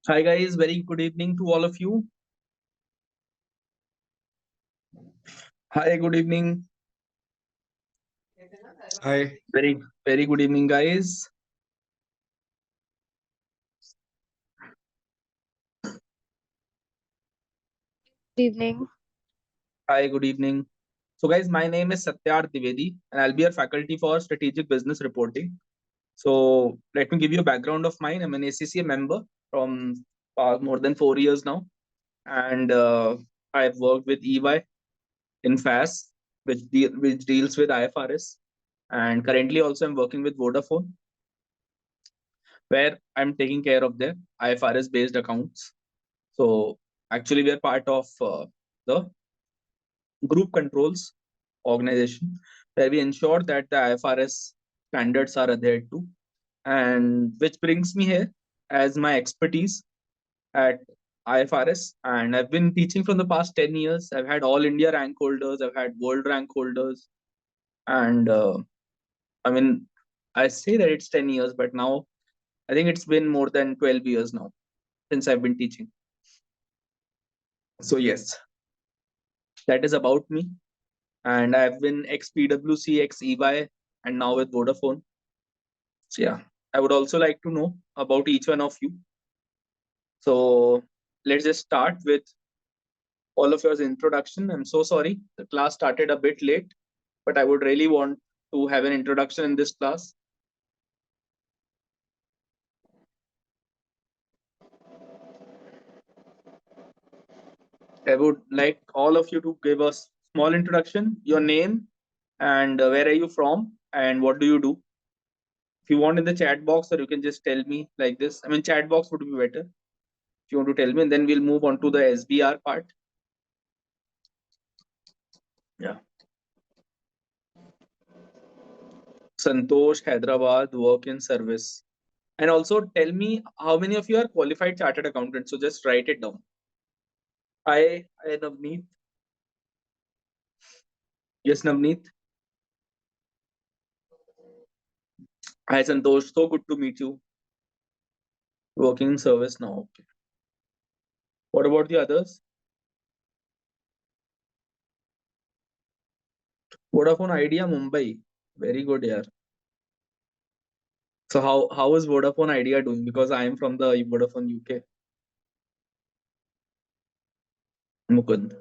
Hi guys, very good evening to all of you. Hi, good evening. Hi. Very good evening, guys. Good evening. Hi, good evening. So, guys, my name is Satyarth Dwivedi, and I'll be your faculty for strategic business reporting. So, let me give you a background of mine. I'm an ACCA member from more than 4 years now, and I've worked with EY in FAS, which deals with IFRS, and currently also I'm working with Vodafone, where I'm taking care of their IFRS based accounts. So actually, we are part of the group controls organization where we ensure that the IFRS standards are adhered to, and which brings me here as my expertise at IFRS. And I've been teaching from the past 10 years. I've had all India rank holders, I've had world rank holders, and I mean, I say that it's 10 years, but now I think it's been more than 12 years now since I've been teaching. So, yes, that is about me. And I've been ex PwC, ex EY, and now with Vodafone. So yeah, I would also like to know about each one of you. So let's just start with all of yours introduction. I'm so sorry the class started a bit late, but I would really want to have an introduction in this class. I would like all of you to give us small introduction, your name, and where are you from, and what do you do. If you want in the chat box, or you can just tell me like this. I mean, chat box would be better if you want to tell me, and then we'll move on to the SBR part. Yeah. Santosh, Hyderabad, work in service. And also tell me how many of you are qualified chartered accountants. So just write it down. I Navneet. Yes, Navneet. Hi, Santosh. So good to meet you. Working in service now. Okay. What about the others? Vodafone Idea Mumbai. Very good, yeah. So how is Vodafone Idea doing? Because I am from the Vodafone UK. Mukund.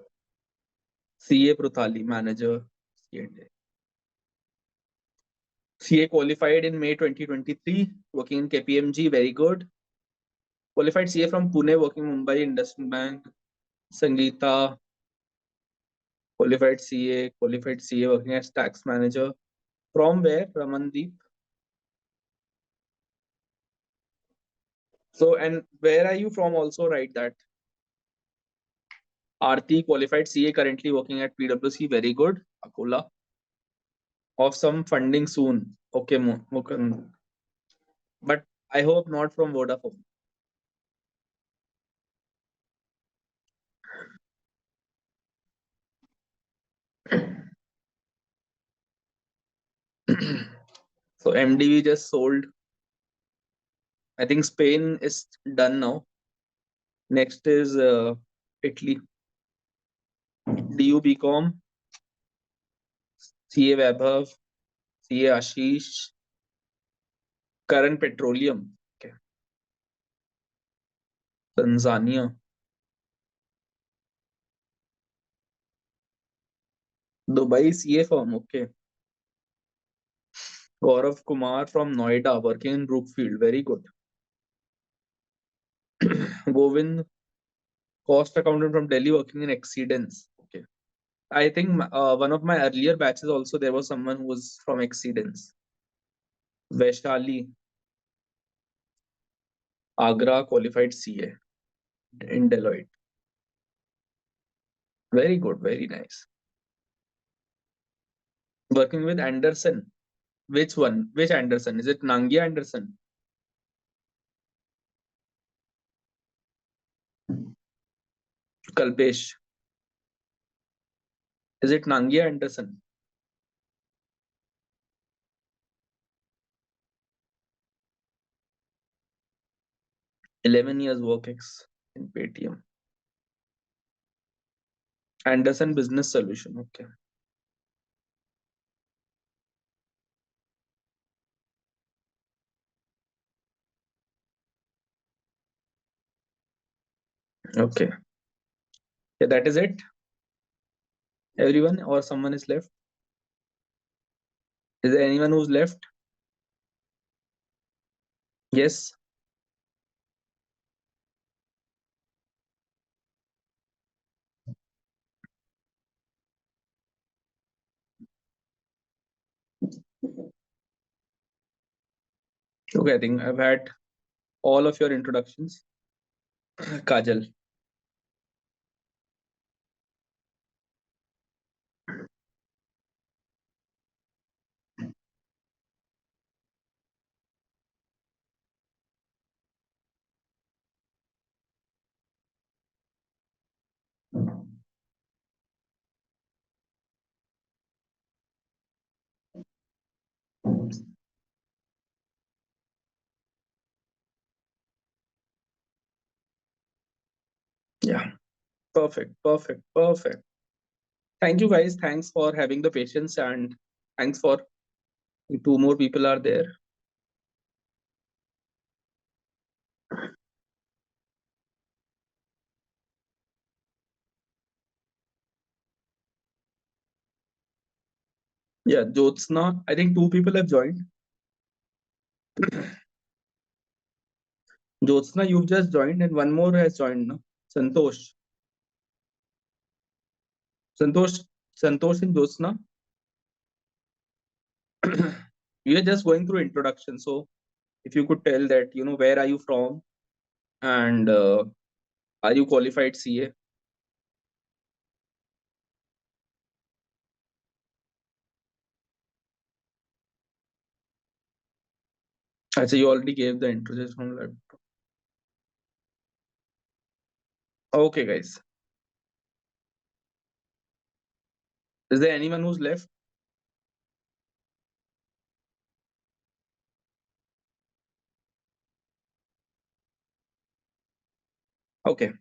CA Pruthali, manager. CA qualified in May 2023, working in KPMG, very good. Qualified CA from Pune, working Mumbai Investment Bank. Sangeeta, qualified CA working as tax manager. From where? Ramandeep. So, and where are you from? Also write that. Aarti, qualified CA, currently working at PwC, very good. Akola. Of some funding soon. Okay, Mukund. But I hope not from Vodafone. So MDV just sold. I think Spain is done now. Next is Italy. DU BCom, CA Vaibhav, CA Ashish, Karan Petroleum. Okay. Tanzania. Dubai CA firm. Okay. Gaurav Kumar from Noida, working in Brookfield. Very good. Govind, cost accountant from Delhi, working in Exceedance. Okay. I think one of my earlier batches also there was someone who was from Exceedance. Vaishali, Agra qualified CA in Deloitte. Very good, very nice. Working with Anderson. Which one? Which Anderson? Is it Nangia Anderson? Kalpesh. Is it Nangia Anderson? 11 years work ex in Paytm. Anderson Business Solution. Okay. Okay. Yeah, that is it. Everyone or someone is left? Is there anyone who's left? Yes. Okay, I think I've had all of your introductions. Kajal. Yeah. Perfect. Perfect. Perfect. Thank you guys. Thanks for having the patience, and thanks for two more people are there. Yeah, Jyotsna. I think two people have joined. Jyotsna, you've just joined, and one more has joined. No? Santosh. Santosh. Santosh and Jyotsna. We are just going through introduction. So if you could tell that, where are you from, and are you qualified CA? Actually, you already gave the introduction from laptop. Okay, guys. Is there anyone who's left? Okay.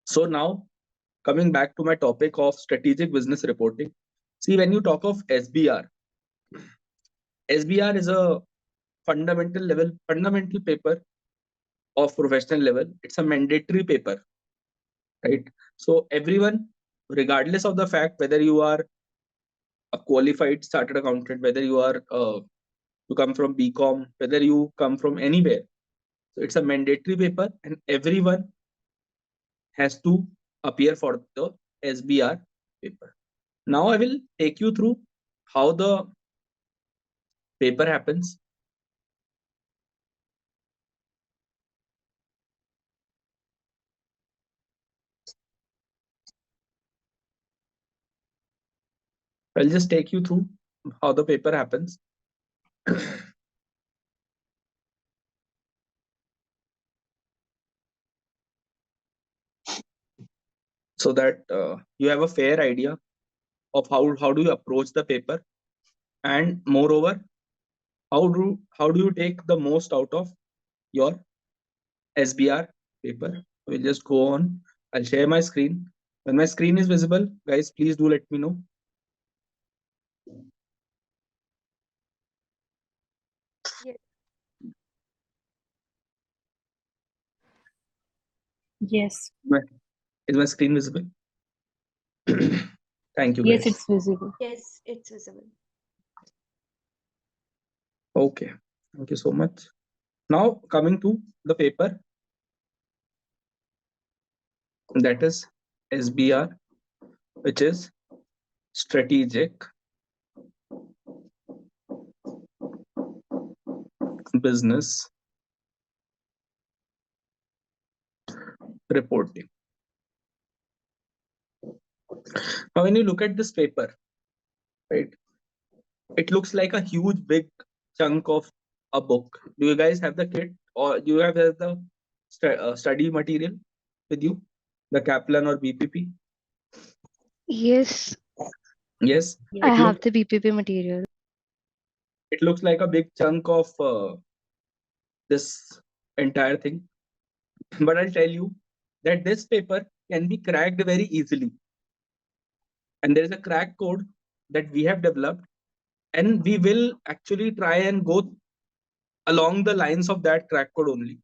So now coming back to my topic of strategic business reporting. See, when you talk of SBR, SBR is a fundamental paper of professional level. It's a mandatory paper, right? So everyone, regardless of the fact whether you are a qualified chartered accountant, whether you come from BCom, whether you come from anywhere, so it's a mandatory paper, and everyone has to appear for the SBR paper. Now I will take you through how the paper happens. I'll just take you through how the paper happens. So that you have a fair idea of how do you approach the paper, and moreover, how do you take the most out of your SBR paper. We'll just go on. I'll share my screen. When my screen is visible, guys, please do let me know. Yes. Is my screen visible? Thank you, Yes, guys. it's visible. Yes, it's visible. Okay. Thank you so much. Now coming to the paper, that is SBR, which is strategic business reporting. Now, when you look at this paper, right, it looks like a huge, big chunk of a book. Do you guys have the kit, or do you have the study material with you, the Kaplan or BPP? Yes, Yes, I it have looks the BPP material. like a big chunk of this entire thing. But I'll tell you that this paper can be cracked very easily. And there is a crack code that we have developed, and we will actually try and go along the lines of that crack code only.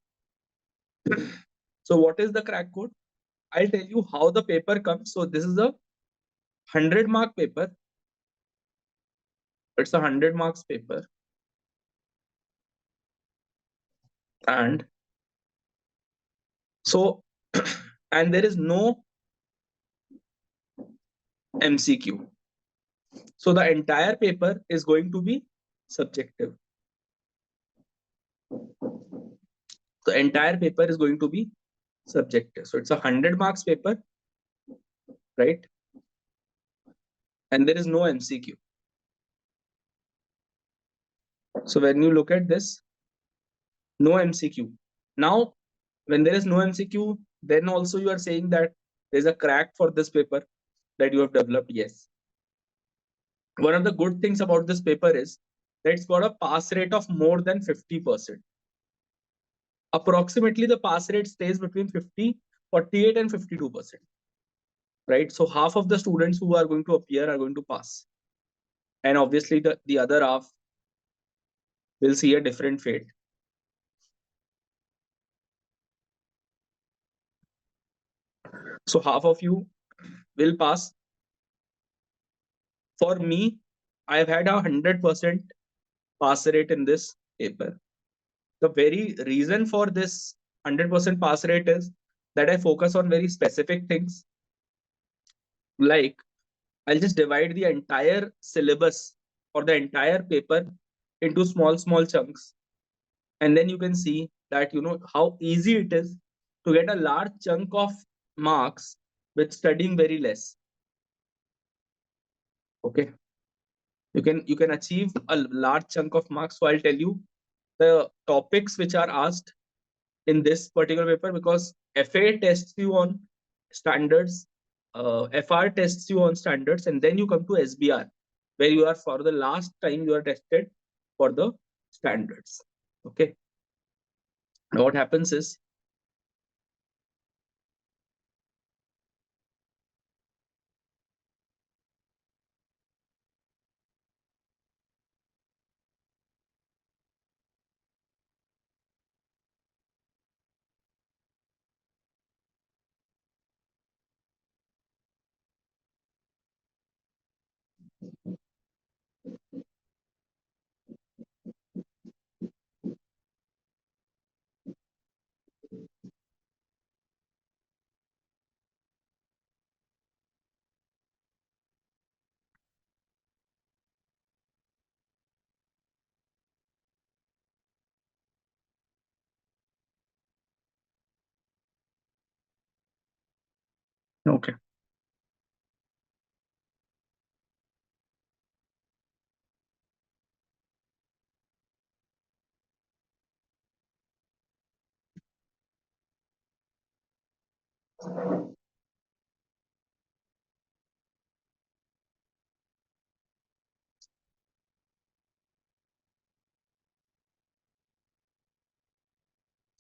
So what is the crack code? I'll tell you how the paper comes. So this is a 100-mark paper. It's a 100 marks paper. And so, and there is no MCQ. So the entire paper is going to be subjective. The entire paper is going to be subjective. So it's a 100 marks paper, right? And there is no MCQ. So when you look at this, no MCQ. Now, when there is no MCQ, then also you are saying that there's a crack for this paper that you have developed. Yes. One of the good things about this paper is that it's got a pass rate of more than 50%. Approximately the pass rate stays between 48 and 52%. Right? So half of the students who are going to appear are going to pass. And obviously the other half will see a different fate. So half of you will pass. For me, I've had a 100% pass rate in this paper. The very reason for this 100% pass rate is that I focus on very specific things. Like, I'll just divide the entire syllabus or the entire paper into small chunks. And then you can see that, how easy it is to get a large chunk of marks with studying very less. Okay. You can achieve a large chunk of marks. So I'll tell you the topics which are asked in this particular paper, because FA tests you on standards, FR tests you on standards, and then you come to SBR, where you are for the last time you are tested for the standards. Okay. Now what happens is, okay.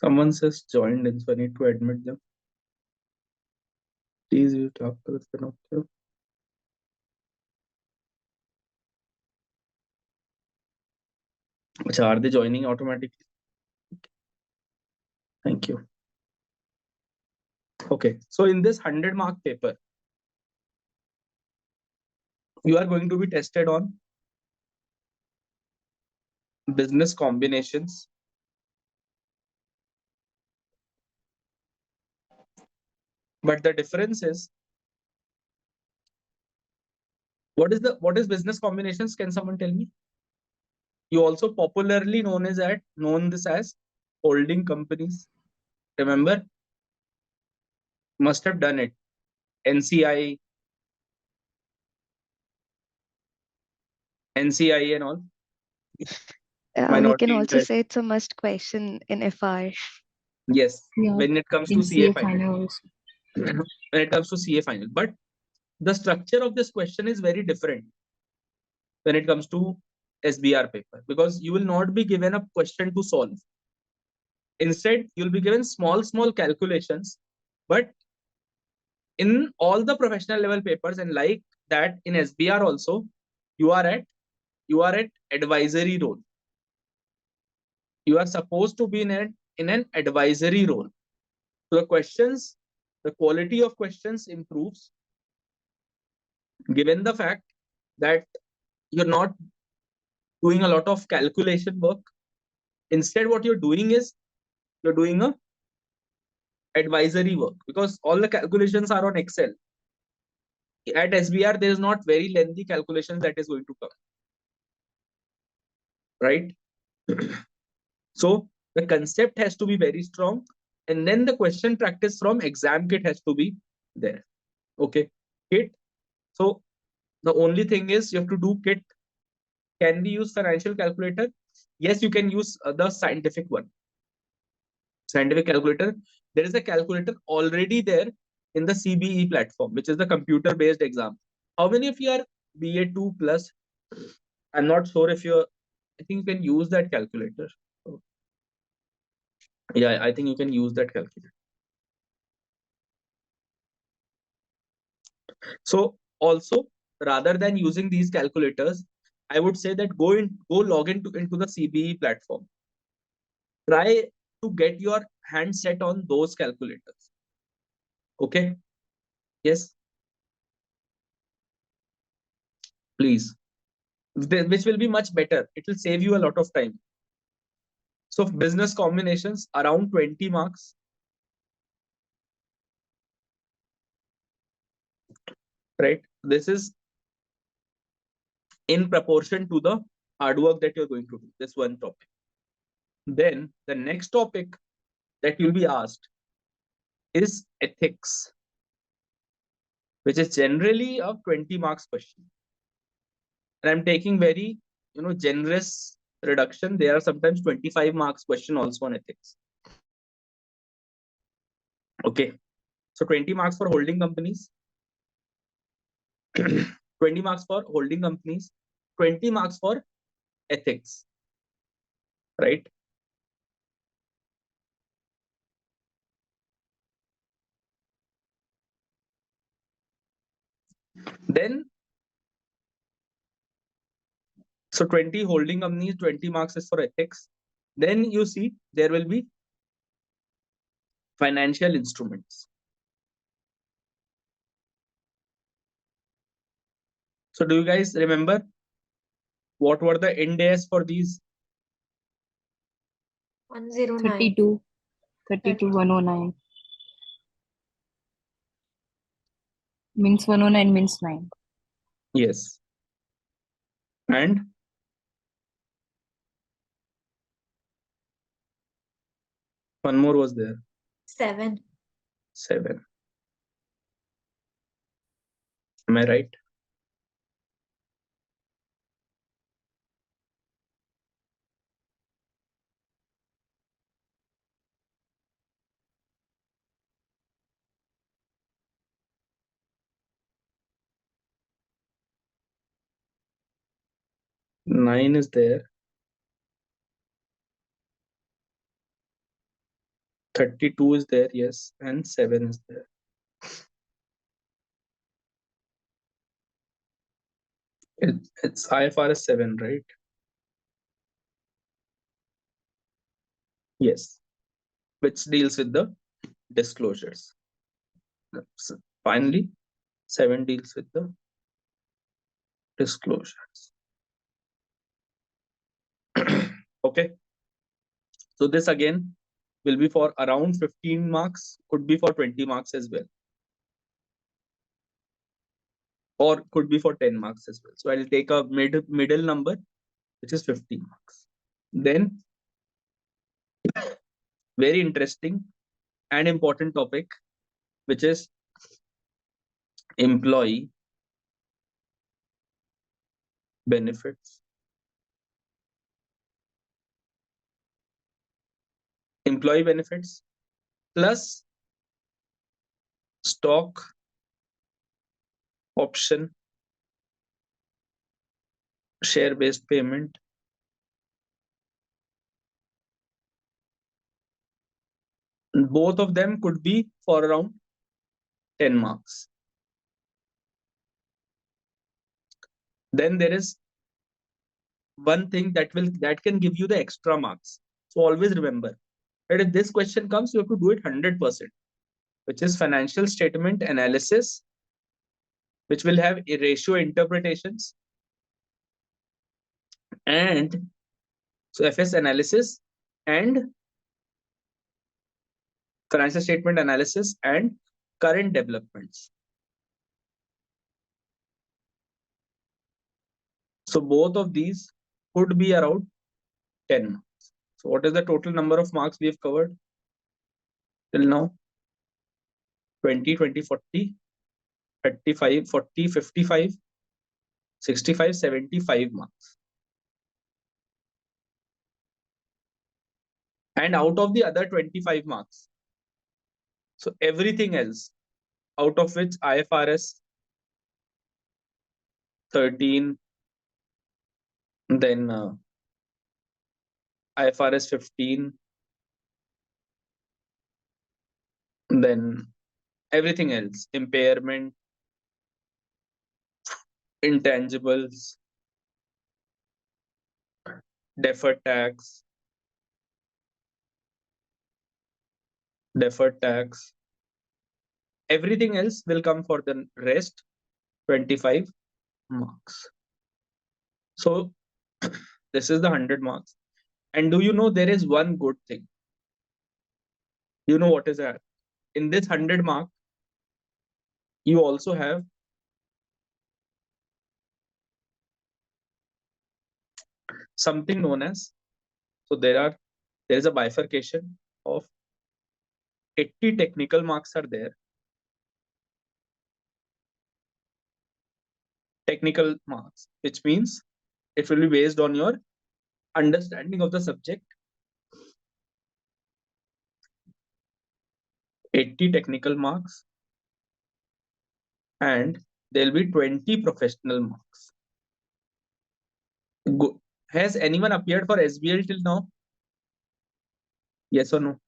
Someone says joined in, so I need to admit them. Please use doctor Vinod. Which are they joining automatically? Thank you. Okay, so in this 100-mark paper, you are going to be tested on business combinations, but the difference is, what is business combinations? Can someone tell me? You also popularly known this as holding companies. Remember, must have done it. NCI, NCI and all. We can Minority also interest. say it's a must question in FR. Yes, Yeah, when it comes in to CA CA final. final also. When it comes to CA final. But the structure of this question is very different when it comes to SBR paper, because you will not be given a question to solve. Instead, you'll be given small calculations, but in all the professional level papers and like that in SBR also, you are at advisory role. You are supposed to be in an advisory role. So the questions, the quality of questions improves given the fact that you're not doing a lot of calculation work. Instead, what you're doing is you're doing a advisory work because all the calculations are on Excel. At SBR, there is not very lengthy calculations that is going to come, right? So the concept has to be very strong, and then the question practice from exam kit has to be there. Okay, kit. So the only thing is you have to do kit. Can we use financial calculator? Yes, you can use the scientific one. Scientific calculator. There is a calculator already there in the CBE platform, which is the computer-based exam. How many of you are BA2 plus? I'm not sure if you're. I think you can use that calculator. Yeah, I think you can use that calculator. So also, rather than using these calculators, I would say that go log into the CBE platform. Try to get your hand set on those calculators. Okay. Yes. Please. Which will be much better. It will save you a lot of time. So business combinations around 20 marks. Right. This is in proportion to the hard work that you're going to do. This one topic. Then the next topic that you'll be asked is ethics, which is generally a 20 marks question. And I'm taking very, generous reduction. There are sometimes 25 marks question also on ethics. Okay. So 20 marks for holding companies, 20 marks for holding companies, 20 marks for ethics, right? Then, so 20 holding companies, 20 marks is for ethics. Then you see there will be financial instruments. So do you guys remember what were the end days for these? 109. 32. 32, 109. Means 109 means 9. Yes. And one more was there. 7. 7. Am I right? Nine is there. 32 is there, yes, and 7 is there. It's IFRS 7, right? Yes, which deals with the disclosures. So finally, 7 deals with the disclosures. Okay. So this again will be for around 15 marks, could be for 20 marks as well. Or could be for 10 marks as well. So I'll take a middle number, which is 15 marks. Then, very interesting and important topic, which is employee benefits. Employee benefits plus stock option, share-based payment, Both of them could be for around 10 marks. Then there is one thing that can give you the extra marks. So always remember that if this question comes, you have to do it 100%, which is financial statement analysis, which will have a ratio interpretations, and so FS analysis and financial statement analysis and current developments. So both of these could be around 10 marks. So what is the total number of marks we have covered till now? 20, 20, 40, 35, 40, 55, 65, 75 marks. And out of the other 25 marks, so everything else, out of which IFRS 13, then IFRS 15, then everything else, impairment, intangibles, deferred tax, everything else will come for the rest 25 marks. So this is the 100 marks. And do you know there is one good thing? You know what is that? In this 100 mark, you also have something known as, so there is a bifurcation of 80 technical marks are there. Technical marks, which means it will be based on your understanding of the subject. 80 technical marks, and there will be 20 professional marks. Has anyone appeared for SBL till now? Yes or no?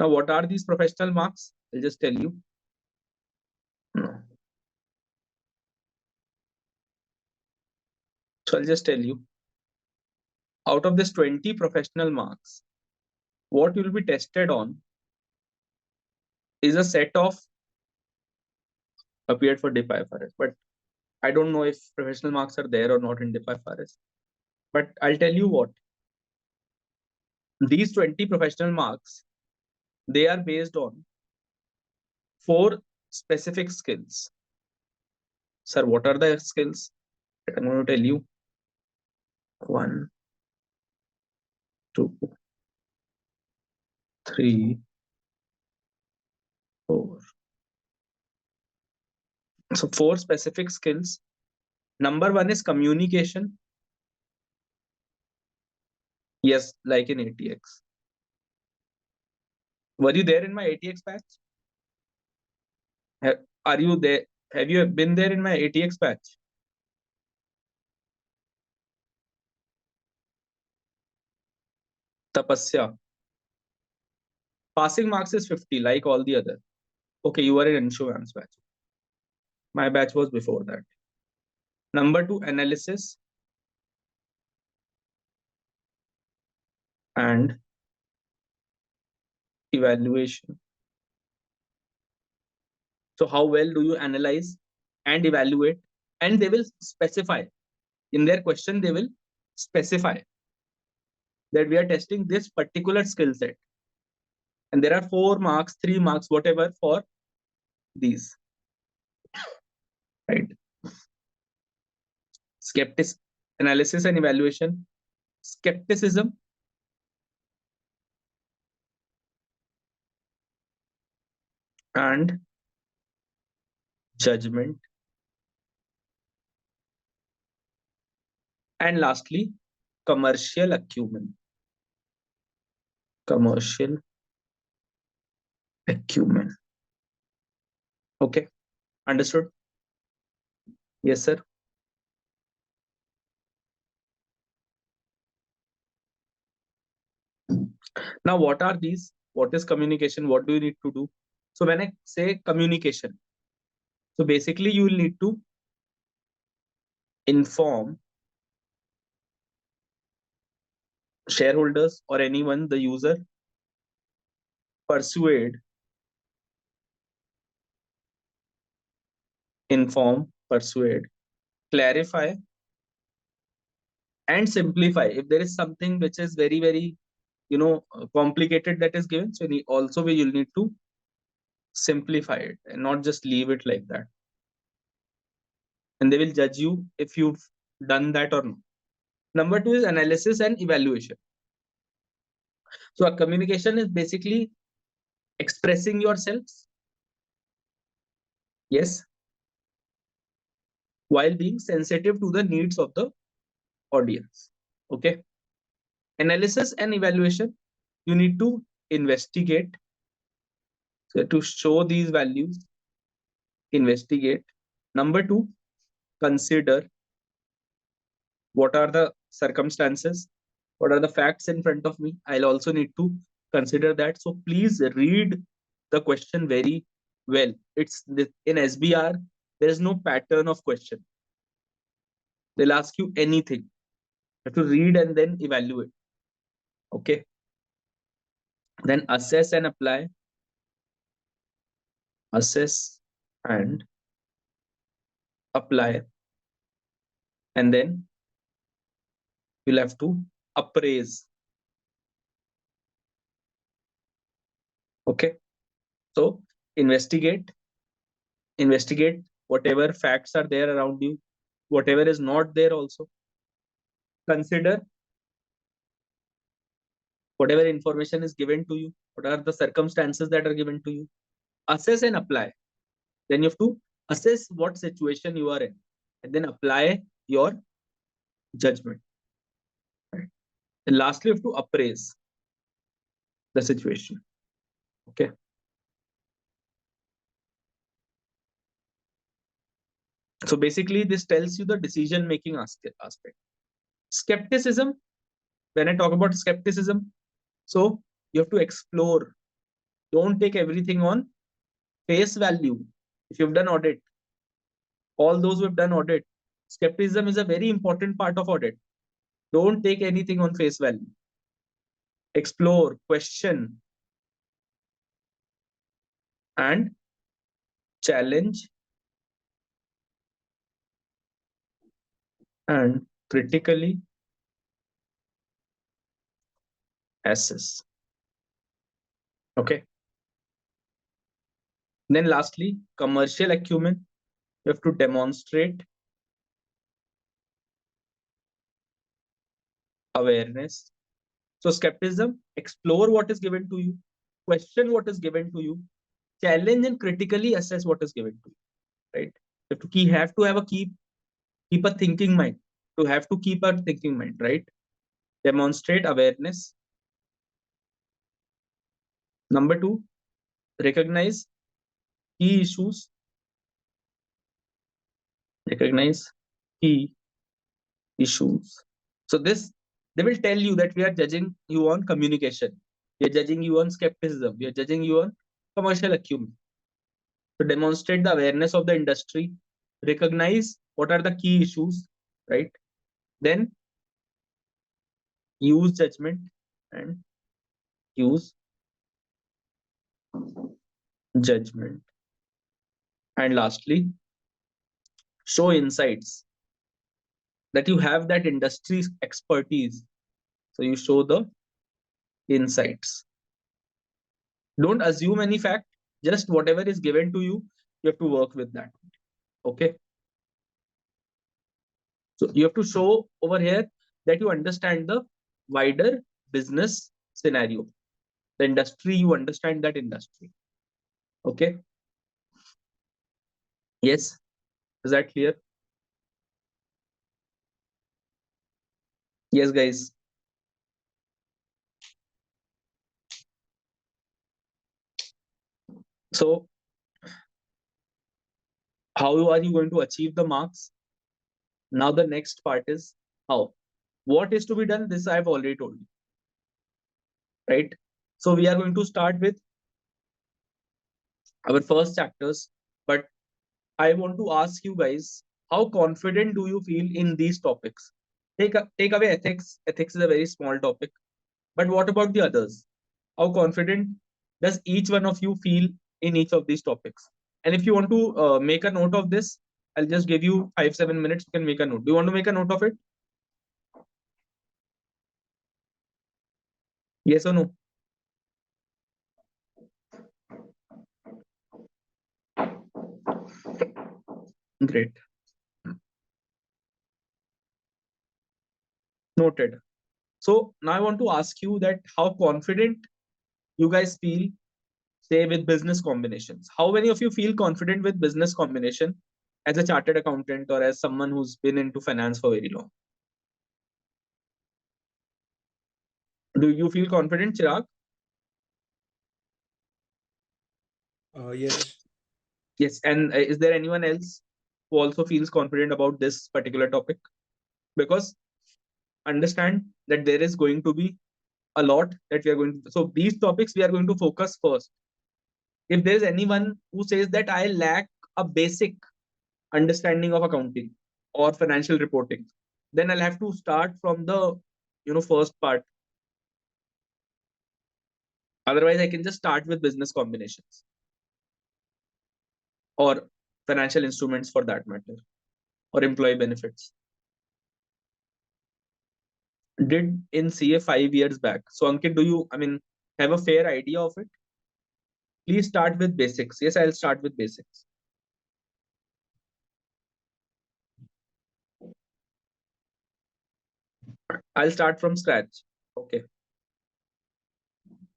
Now, what are these professional marks? I'll just tell you. No. So I'll just tell you. Out of this 20 professional marks, what you will be tested on is a set of appeared for DIP IFRS, but I don't know if professional marks are there or not in DIP IFRS. But I'll tell you what. These 20 professional marks, they are based on 4 specific skills. Sir, what are the skills? I'm going to tell you. 1, 2, 3, 4. So 4 specific skills. Number 1 is communication. Yes, like in ATX. Were you there in my ATX batch? Are you there? Have you been there in my ATX batch? Tapasya. Passing marks is 50, like all the other. Okay, you were in insurance batch. My batch was before that. Number 2, analysis and evaluation. So how well do you analyze and evaluate? And they will specify. In their question, they will specify that we are testing this particular skill set. And there are 4 marks, 3 marks, whatever for these. Right? Skepticism, analysis and evaluation, skepticism, and judgment. And lastly, commercial acumen. Commercial acumen. Okay, understood? Yes, sir. Now, what are these? What is communication? What do you need to do? So when I say communication, so basically you will need to inform shareholders or anyone, the user, persuade, inform, persuade, clarify, and simplify. If there is something which is very, very, complicated that is given, so also you'll need to simplify it and not just leave it like that. And they will judge you if you've done that or not. Number two is analysis and evaluation. So a communication is basically expressing yourselves, yes, while being sensitive to the needs of the audience. Okay. Analysis and evaluation, you need to investigate. So to show these values, investigate. Number two, consider what are the circumstances, what are the facts in front of me. I'll also need to consider that. So please read the question very well. It's in SBR, there is no pattern of question. They'll ask you anything. You have to read and then evaluate. Okay. Then assess and apply. Assess and apply. And then you'll have to appraise. Okay. So investigate whatever facts are there around you, whatever is not there also. Consider whatever information is given to you, what are the circumstances that are given to you. Assess and apply. Then you have to assess what situation you are in and then apply your judgment. Right? And lastly, you have to appraise the situation. Okay. So basically, this tells you the decision-making aspect. Skepticism, when I talk about skepticism, so you have to explore. Don't take everything on face value. If you've done audit, all those who have done audit, skepticism is a very important part of audit. Don't take anything on face value. Explore, question, and challenge and critically assess. Okay. Then lastly, commercial acumen. You have to demonstrate awareness. So skepticism, explore what is given to you, question what is given to you, challenge and critically assess what is given to you. Right? You have to have a keep a thinking mind. To have to keep a thinking mind, right? Demonstrate awareness. Number two, recognize key issues. Recognize key issues. So they will tell you that we are judging you on communication. We are judging you on skepticism. We are judging you on commercial acumen. To demonstrate the awareness of the industry, recognize what are the key issues, right? Then use judgment and use judgment. And lastly, show insights that you have that industry expertise. So you show the insights. Don't assume any fact, just whatever is given to you, you have to work with that. Okay. So you have to show over here that you understand the wider business scenario, the industry, you understand that industry. Okay. Yes. Is that clear? Yes, guys. So how are you going to achieve the marks? Now the next part is how. What is to be done? This I've already told you. right? So we are going to start with our first chapters, but I want to ask you guys, how confident do you feel in these topics? Take away ethics. Ethics is a very small topic, but what about the others? How confident does each one of you feel in each of these topics? And if you want to make a note of this, I'll just give you 5-7 minutes. You can make a note. Do you want to make a note of it? Yes or no? Great. Noted. So now I want to ask you that how confident you guys feel, say, with business combinations. How many of you feel confident with business combination as a chartered accountant or as someone who's been into finance for very long? Do you feel confident, Chirag? Yes. Yes. And is there anyone else who also feels confident about this particular topic? Because understand that there is going to be a lot that we are going to. So these topics we are going to focus first. If there is anyone who says that I lack a basic understanding of accounting or financial reporting, then I'll have to start from the first part. Otherwise, I can just start with business combinations or financial instruments for that matter, or employee benefits. Did in CA 5 years back. So Ankit, do you have a fair idea of it? Please start with basics. Yes, I'll start with basics. I'll start from scratch. Okay.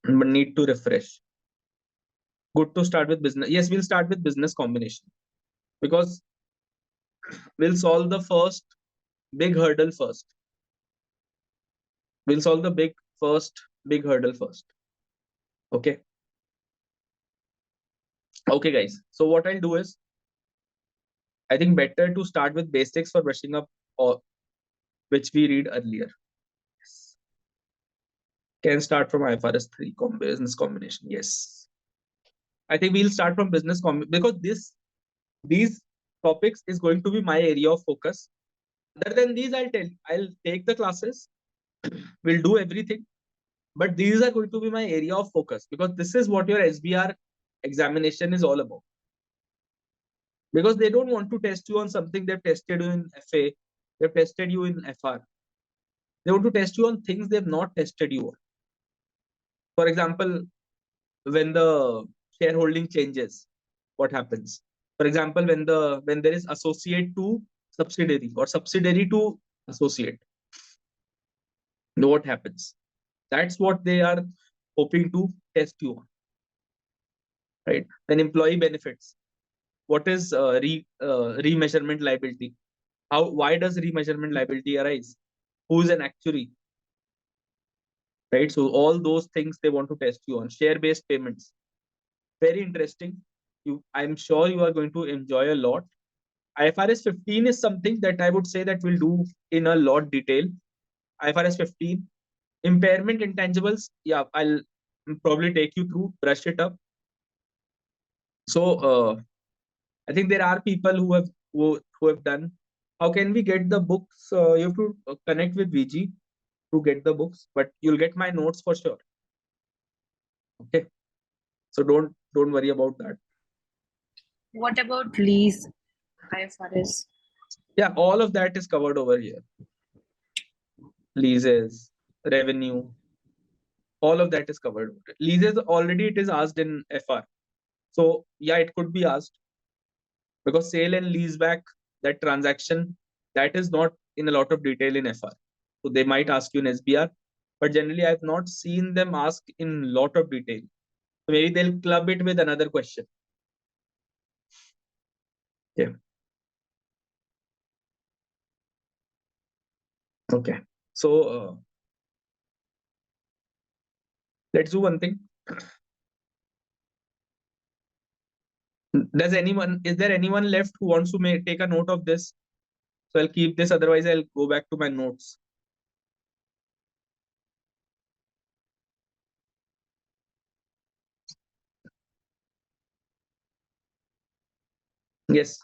But need to refresh. Good to start with business. Yes, we'll start with business combination because we'll solve the first big hurdle first. We'll solve the first big hurdle first. Okay. Okay, guys. So what I'll do is, I think better to start with basics for brushing up, or which we read earlier. Yes. Can start from IFRS 3 business combination. Yes. I think we'll start from business because these topics is going to be my area of focus. Other than these, I'll take the classes. We'll do everything. But these are going to be my area of focus because this is what your SBR examination is all about. Because they don't want to test you on something they've tested you in FA, they've tested you in FR. They want to test you on things they've not tested you on. For example, when the shareholding changes, what happens? For example, when there is associate to subsidiary or subsidiary to associate, what happens? That's what they are hoping to test you on, right? Then employee benefits. What is remeasurement liability? Why does remeasurement liability arise? Who is an actuary? Right? So all those things they want to test you on. Share-based payments. Very interesting. I'm sure you are going to enjoy a lot. IFRS 15 is something that I would say that we'll do in a lot detail. IFRS 15, impairment intangibles. Yeah, I'll probably take you through, brush it up. So I think there are people who have done. How can we get the books? You have to connect with VG to get the books, but you'll get my notes for sure. Okay, so don't worry about that. What about lease IFRS? Yeah, all of that is covered over here. Leases, revenue, all of that is covered. Leases already it is asked in FR. So yeah, it could be asked because sale and lease back, that transaction, that is not in a lot of detail in FR. So they might ask you in SBR, but generally I've not seen them ask in lot of detail. So maybe they'll club it with another question. Yeah. Okay. So let's do one thing. Is there anyone left who wants to take a note of this? So I'll keep this, otherwise I'll go back to my notes. Yes.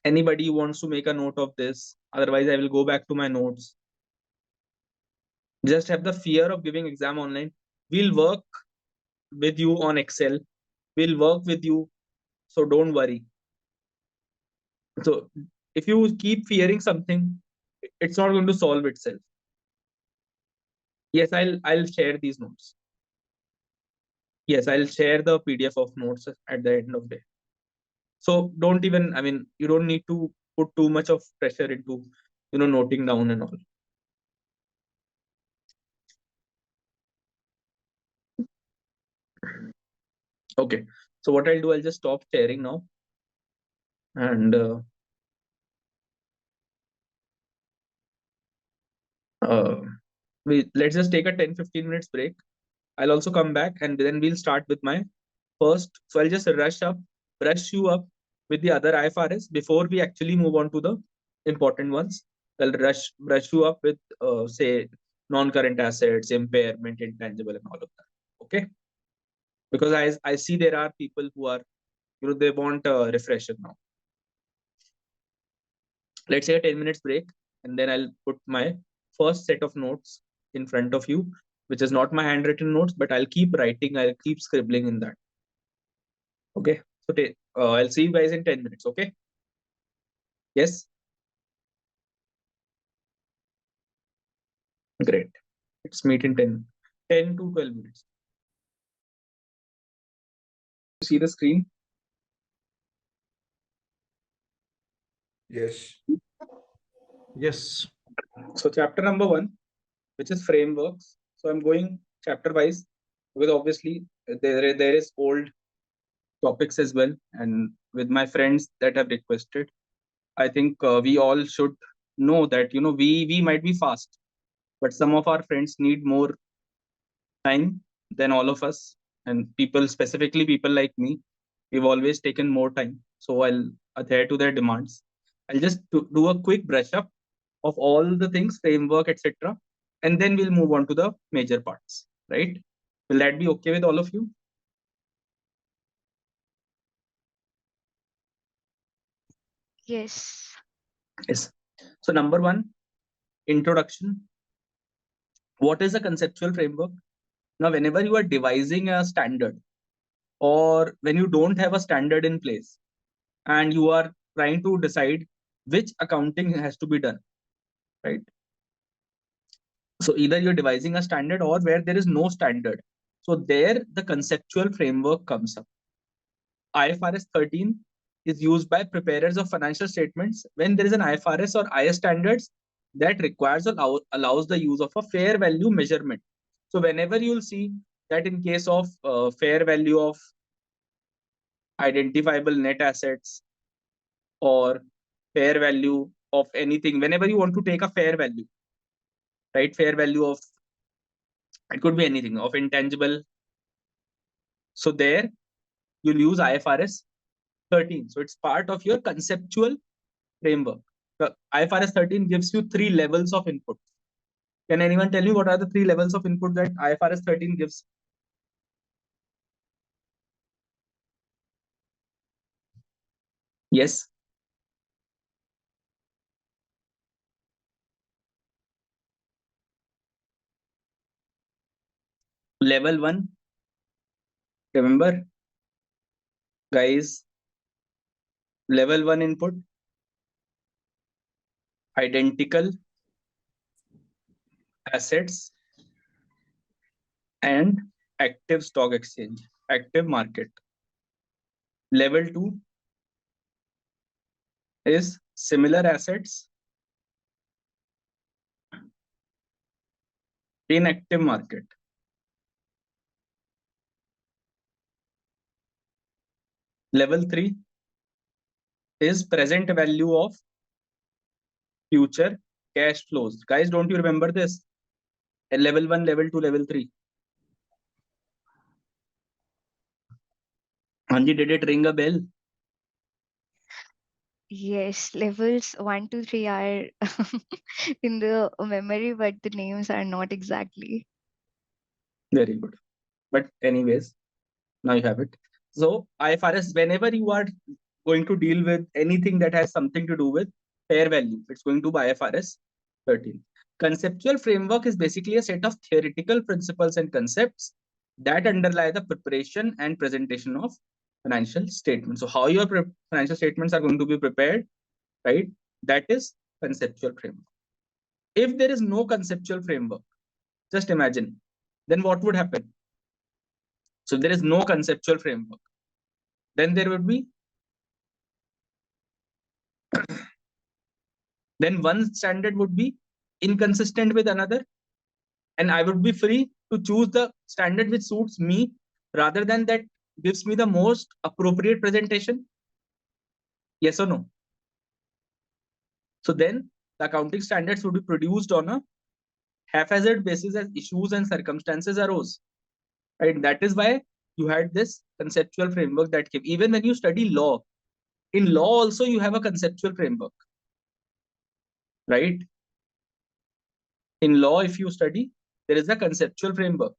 Anybody wants to make a note of this? Otherwise, I will go back to my notes. Just have the fear of giving exam online. We'll work with you on Excel. We'll work with you. So don't worry. So if you keep fearing something, it's not going to solve itself. Yes, I'll share these notes. Yes, I'll share the PDF of notes at the end of the day. So don't even, I mean, you don't need to put too much of pressure into, noting down and all. Okay. So what I'll do, I'll just stop sharing now. And let's just take a 10-15 minutes break. I'll also come back and then we'll start with my first. So I'll just brush you up with the other IFRS before we actually move on to the important ones. I'll brush you up with say non-current assets, impairment, intangible, and all of that. Okay. Because I see there are people who are, they want a refresher now. Let's say a 10 minutes break, and then I'll put my first set of notes in front of you, which is not my handwritten notes, but I'll keep writing, I'll keep scribbling in that. Okay. So I'll see you guys in 10 minutes. Okay. Yes. Great. Let's meet in 10 to 12 minutes. See the screen? Yes. Yes. So chapter number 1, which is frameworks. So I'm going chapter wise because obviously there is old topics as well, and with my friends that have requested, I think we all should know that we might be fast, but some of our friends need more time than all of us, and specifically people like me, we've always taken more time. So I'll adhere to their demands. I'll just do a quick brush up of all the things, framework, etc., and then we'll move on to the major parts. Right? Will that be okay with all of you? Yes. Yes. So number 1, introduction. What is a conceptual framework? Now, whenever you are devising a standard, or when you don't have a standard in place and you are trying to decide which accounting has to be done, right? So either you're devising a standard or where there is no standard. So there the conceptual framework comes up. IFRS 13 is used by preparers of financial statements when there is an IFRS or IS standards that requires or allows the use of a fair value measurement. So whenever you'll see that in case of fair value of identifiable net assets or fair value of anything, whenever you want to take a fair value, right? Fair value of, it could be anything, of intangible. So there you'll use IFRS 13. So it's part of your conceptual framework. The IFRS 13 gives you 3 levels of input. Can anyone tell me what are the 3 levels of input that IFRS 13 gives? Yes. Level 1. Remember, guys, level 1 input, identical assets and active stock exchange, active market. Level 2 is similar assets in active market. Level 3 is present value of future cash flows. Guys, don't you remember this? Level 1, level 2, level 3. Anji, did it ring a bell? Yes, levels 1 to 3 are in the memory, but the names are not exactly. Very good. But anyways, now you have it. So IFRS, whenever you are going to deal with anything that has something to do with fair value. It's going to be IFRS 13. Conceptual framework is basically a set of theoretical principles and concepts that underlie the preparation and presentation of financial statements. So how your financial statements are going to be prepared, right? That is conceptual framework. If there is no conceptual framework, just imagine, then what would happen? So if there is no conceptual framework, then there would be then one standard would be inconsistent with another, and I would be free to choose the standard which suits me rather than that gives me the most appropriate presentation. Yes or no? So then the accounting standards would be produced on a haphazard basis as issues and circumstances arose. Right? That is why you had this conceptual framework that came. Even when you study law, in law also you have a conceptual framework. Right? In law, if you study, there is a conceptual framework.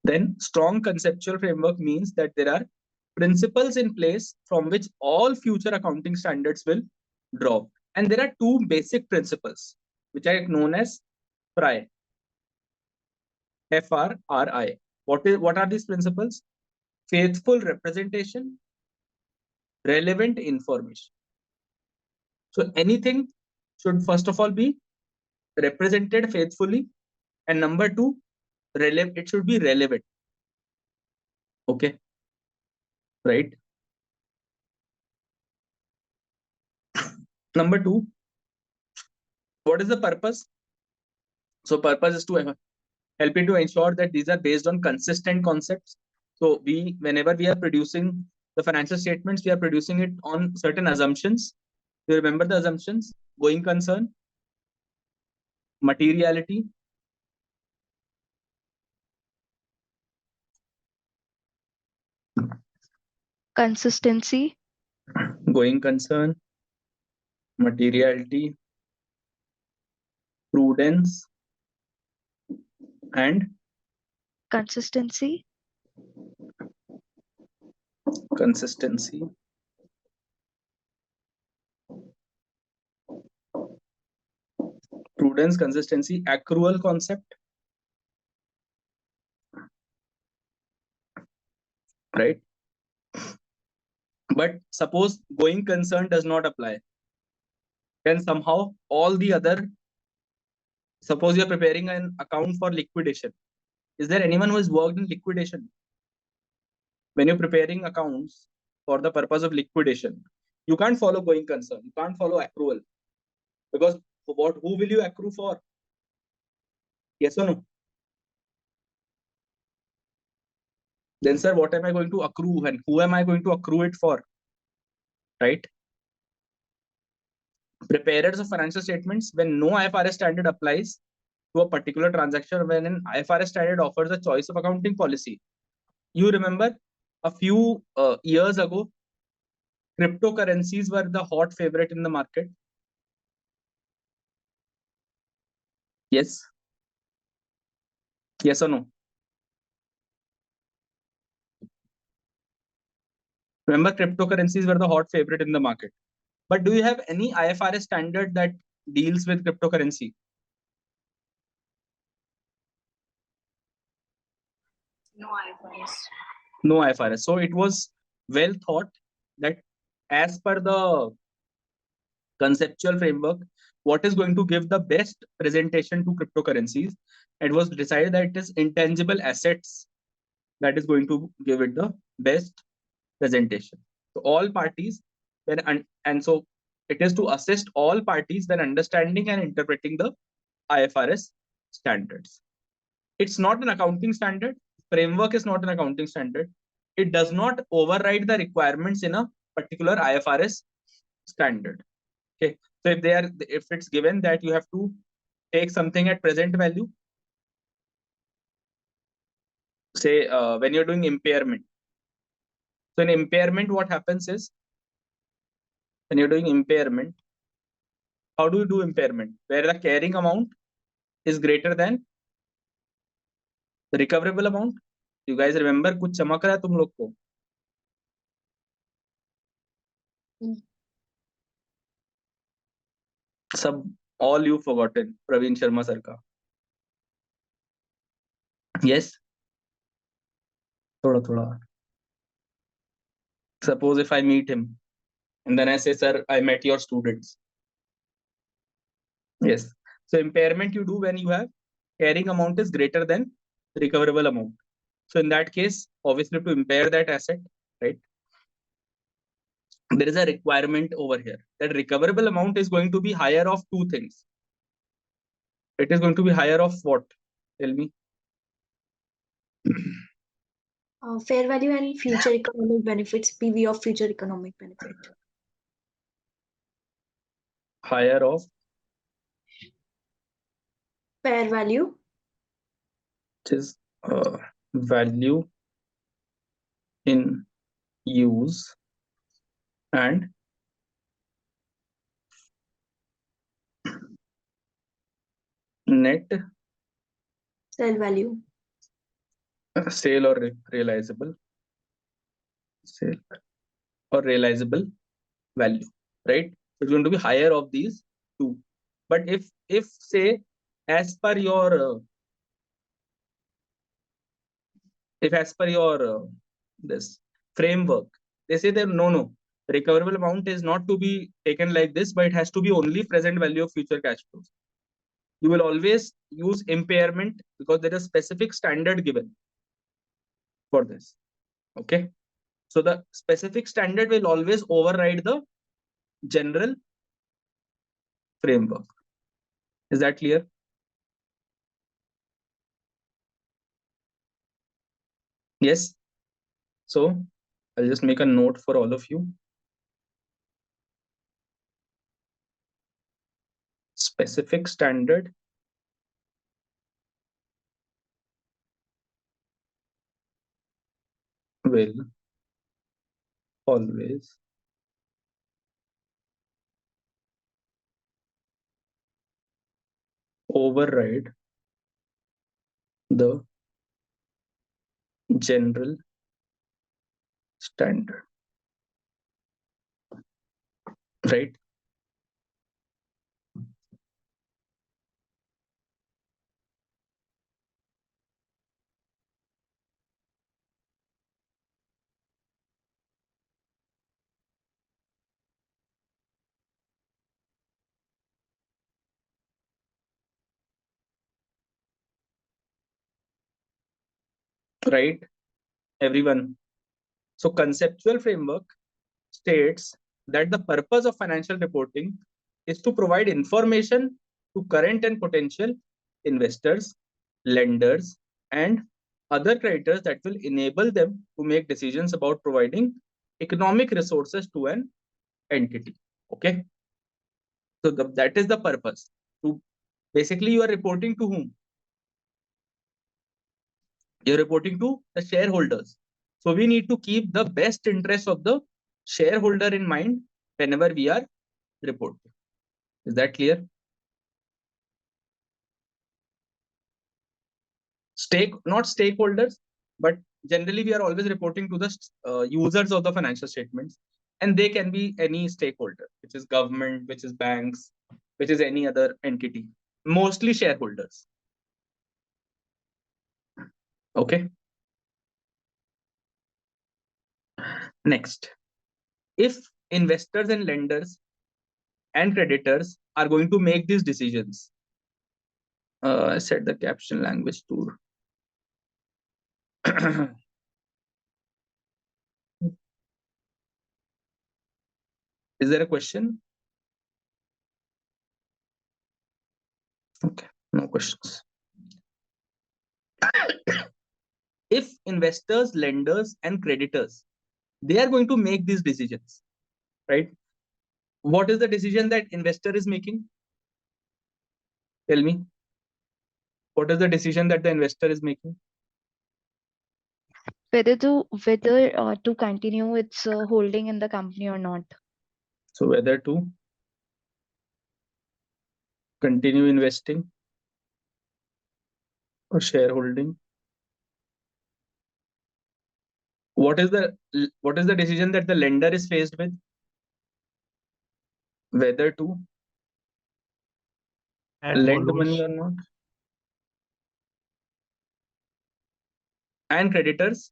Then strong conceptual framework means that there are principles in place from which all future accounting standards will draw. And there are two basic principles which are known as FRI. FRRI. What are these principles? Faithful representation, relevant information. So anything should first of all be represented faithfully, and number two, it should be relevant. Okay, right? Number two, what is the purpose? So purpose is to help you to ensure that these are based on consistent concepts. So whenever we are producing the financial statements, we are producing it on certain assumptions. You remember the assumptions? Going concern, materiality, Consistency, going concern, materiality, prudence, and consistency, consistency. Prudence, consistency, accrual concept, right? But suppose going concern does not apply, then somehow all the other, suppose you're preparing an account for liquidation. Is there anyone who has worked in liquidation? When you're preparing accounts for the purpose of liquidation, you can't follow going concern, you can't follow accrual, because who will you accrue for? Yes or no? Then sir, what am I going to accrue and who am I going to accrue it for? Right? Preparers of financial statements, when no IFRS standard applies to a particular transaction, when an IFRS standard offers a choice of accounting policy. You remember a few years ago, cryptocurrencies were the hot favorite in the market. Yes. Yes or no? Remember, cryptocurrencies were the hot favorite in the market. But do you have any IFRS standard that deals with cryptocurrency? No IFRS. No IFRS. So it was well thought that as per the conceptual framework, what is going to give the best presentation to cryptocurrencies? It was decided that it is intangible assets that is going to give it the best presentation. So all parties, and so it is to assist all parties when understanding and interpreting the IFRS standards. It's not an accounting standard. Framework is not an accounting standard. It does not override the requirements in a particular IFRS standard. Okay. So if it's given that you have to take something at present value, say when you're doing impairment. So in impairment, what happens is when you're doing impairment, how do you do impairment? Where the carrying amount is greater than the recoverable amount. You guys remember कुछ चमक रहा है तुम लोग को? सब all you forgotten Praveen Sharma sir का. Yes. थोड़ा. Suppose if I meet him and then I say, sir, I met your students. Yes. So impairment you do when you have carrying amount is greater than recoverable amount. So in that case, obviously to impair that asset, right? There is a requirement over here that recoverable amount is going to be higher of two things. It is going to be higher of what? Tell me. Fair value and future economic benefits, PV of future economic benefit. Higher of Fair value. which is value in use and net Sell value. sale or realizable sale or realizable value, right? It's going to be higher of these two. But if say as per your this framework, they say that no, recoverable amount is not to be taken like this, but it has to be only present value of future cash flows. You will always use impairment because there is a specific standard given for this. Okay, so the specific standard will always override the general framework. Is that clear? Yes. So I'll just make a note for all of you. Specific standard will always override the general standard, right? Right, everyone. So conceptual framework states that the purpose of financial reporting is to provide information to current and potential investors, lenders, and other creditors that will enable them to make decisions about providing economic resources to an entity. Okay. So that is the purpose. To basically, you are reporting to whom? You're reporting to the shareholders. So we need to keep the best interest of the shareholder in mind whenever we are reporting. Is that clear? Not stakeholders, but generally we are always reporting to the users of the financial statements, and they can be any stakeholder, which is government, which is banks, which is any other entity, mostly shareholders. Okay. Next, if investors and lenders and creditors are going to make these decisions, I set the caption language tour. Is there a question? Okay, no questions. If investors, lenders, and creditors, they are going to make these decisions, right? What is the decision that investor is making? Tell me. What is the decision that the investor is making? Whether to continue its holding in the company or not. So whether to continue investing or shareholding. What is the decision that the lender is faced with? Whether to Add lend more money loans. or not. And creditors.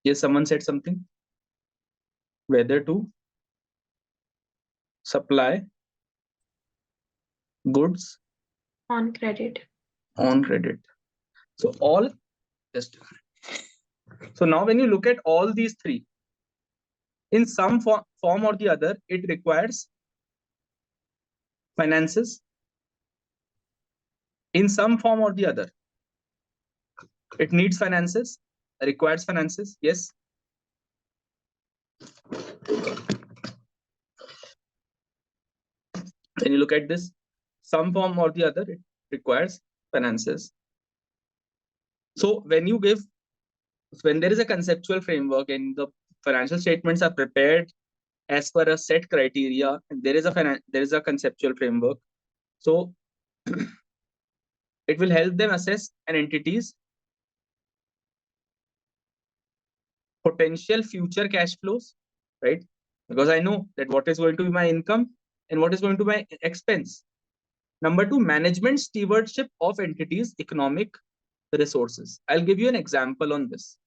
Yes, someone said something. Whether to supply goods On credit. on credit. So all just so now when you look at all these three, in some form or the other, it requires finances. In some form or the other, it needs finances, requires finances. Yes. When you look at this, some form or the other, it requires finances. So when there is a conceptual framework and the financial statements are prepared as per a set criteria, and there is a conceptual framework. So it will help them assess an entity's potential future cash flows, right? Because I know that what is going to be my income and what is going to be my expense. Number two, management stewardship of entities' economic resources. I'll give you an example on this.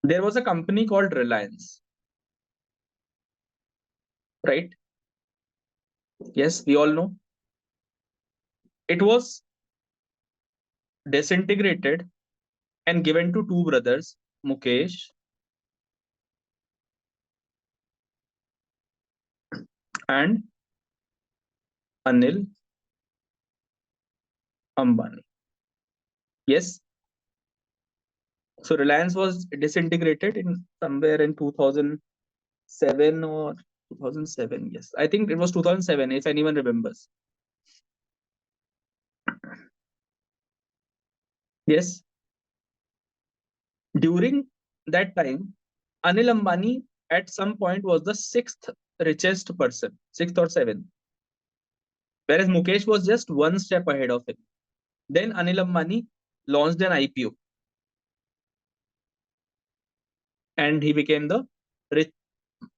There was a company called Reliance, right? Yes, we all know. It was disintegrated and given to two brothers, Mukesh and Anil Ambani. Yes. So Reliance was disintegrated in somewhere in 2007 or 2007. Yes, I think it was 2007, if anyone remembers. Yes. During that time, Anil Ambani at some point was the sixth richest person, sixth or seventh, whereas Mukesh was just one step ahead of him. Then Anil Ambani launched an IPO and he became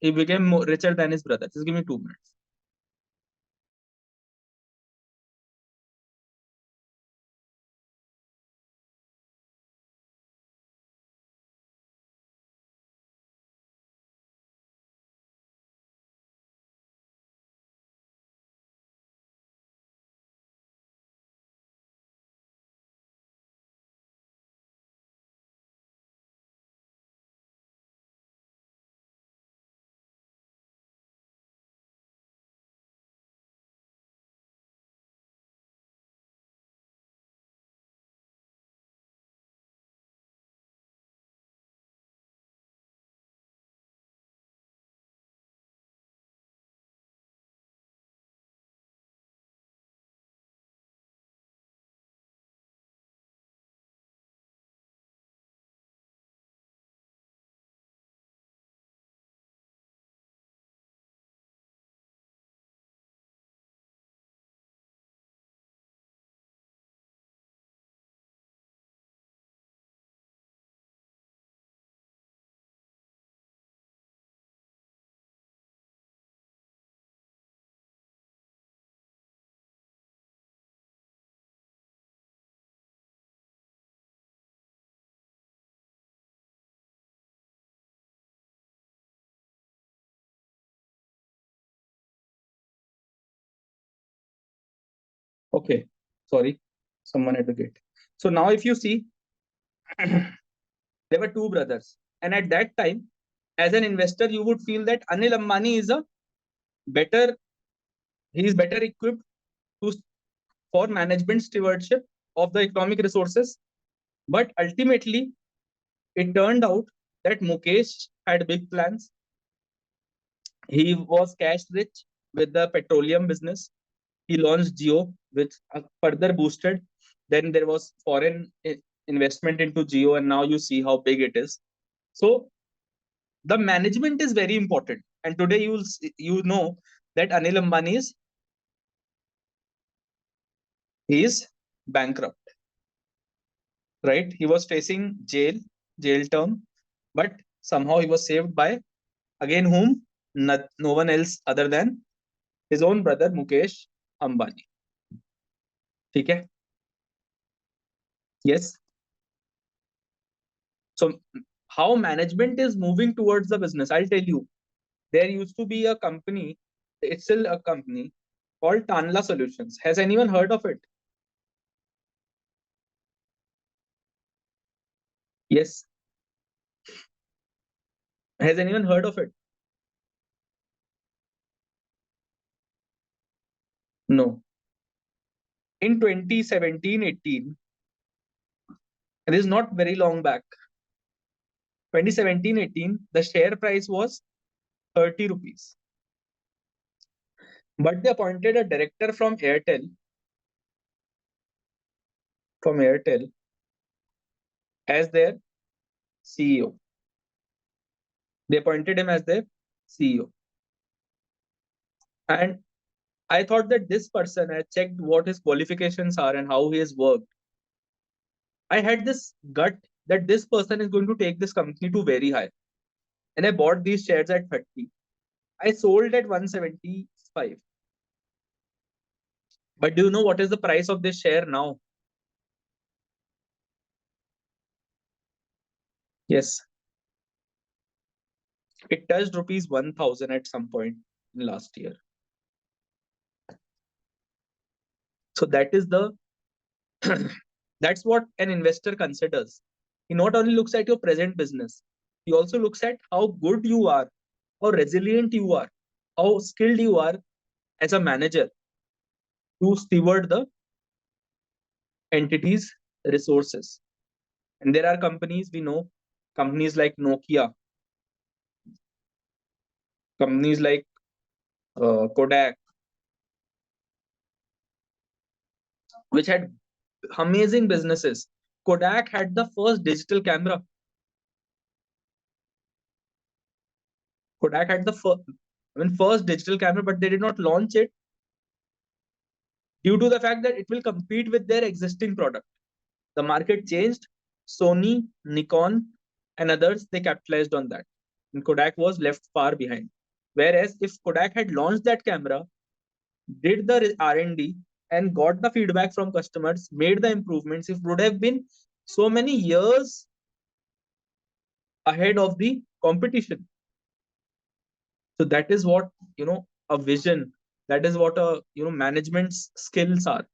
richer than his brother. Just give me 2 minutes. Okay, sorry, someone at the gate. So now if you see, there were two brothers. And at that time, as an investor, you would feel that Anil Ambani is he is better equipped to for management stewardship of the economic resources. But ultimately, it turned out that Mukesh had big plans. He was cash rich with the petroleum business. He launched Geo, which further boosted. Then there was foreign investment into Geo, and now you see how big it is. So the management is very important. And today you know that Anil Ambani is bankrupt, right? He was facing jail term, but somehow he was saved by, again, whom? No one else other than his own brother Mukesh Ambani. Okay? Yes. So how management is moving towards the business, I'll tell you. There used to be a company, it's still a company called Tanla Solutions. Has anyone heard of it? Yes. Has anyone heard of it? No. In 2017-18, it is not very long back. 2017-18, the share price was 30 rupees. But they appointed a director from Airtel as their CEO. They appointed him as their CEO. And I thought that this person, I checked what his qualifications are and how he has worked. I had this gut that this person is going to take this company to very high. And I bought these shares at 30. I sold at 175. But do you know what is the price of this share now? Yes. It touched rupees 1000 at some point in last year. So that is the that's what an investor considers. He not only looks at your present business, he also looks at how good you are, how resilient you are, how skilled you are as a manager to steward the entity's resources. And there are companies we know, companies like Nokia, companies like Kodak, which had amazing businesses. Kodak had the first digital camera. Kodak had the first digital camera, but they did not launch it due to the fact that it will compete with their existing product. The market changed. Sony, Nikon, and others, they capitalized on that. And Kodak was left far behind. Whereas if Kodak had launched that camera, did the R&D and got the feedback from customers, made the improvements, it would have been so many years ahead of the competition. So that is what, a vision, that is what a, management's skills are.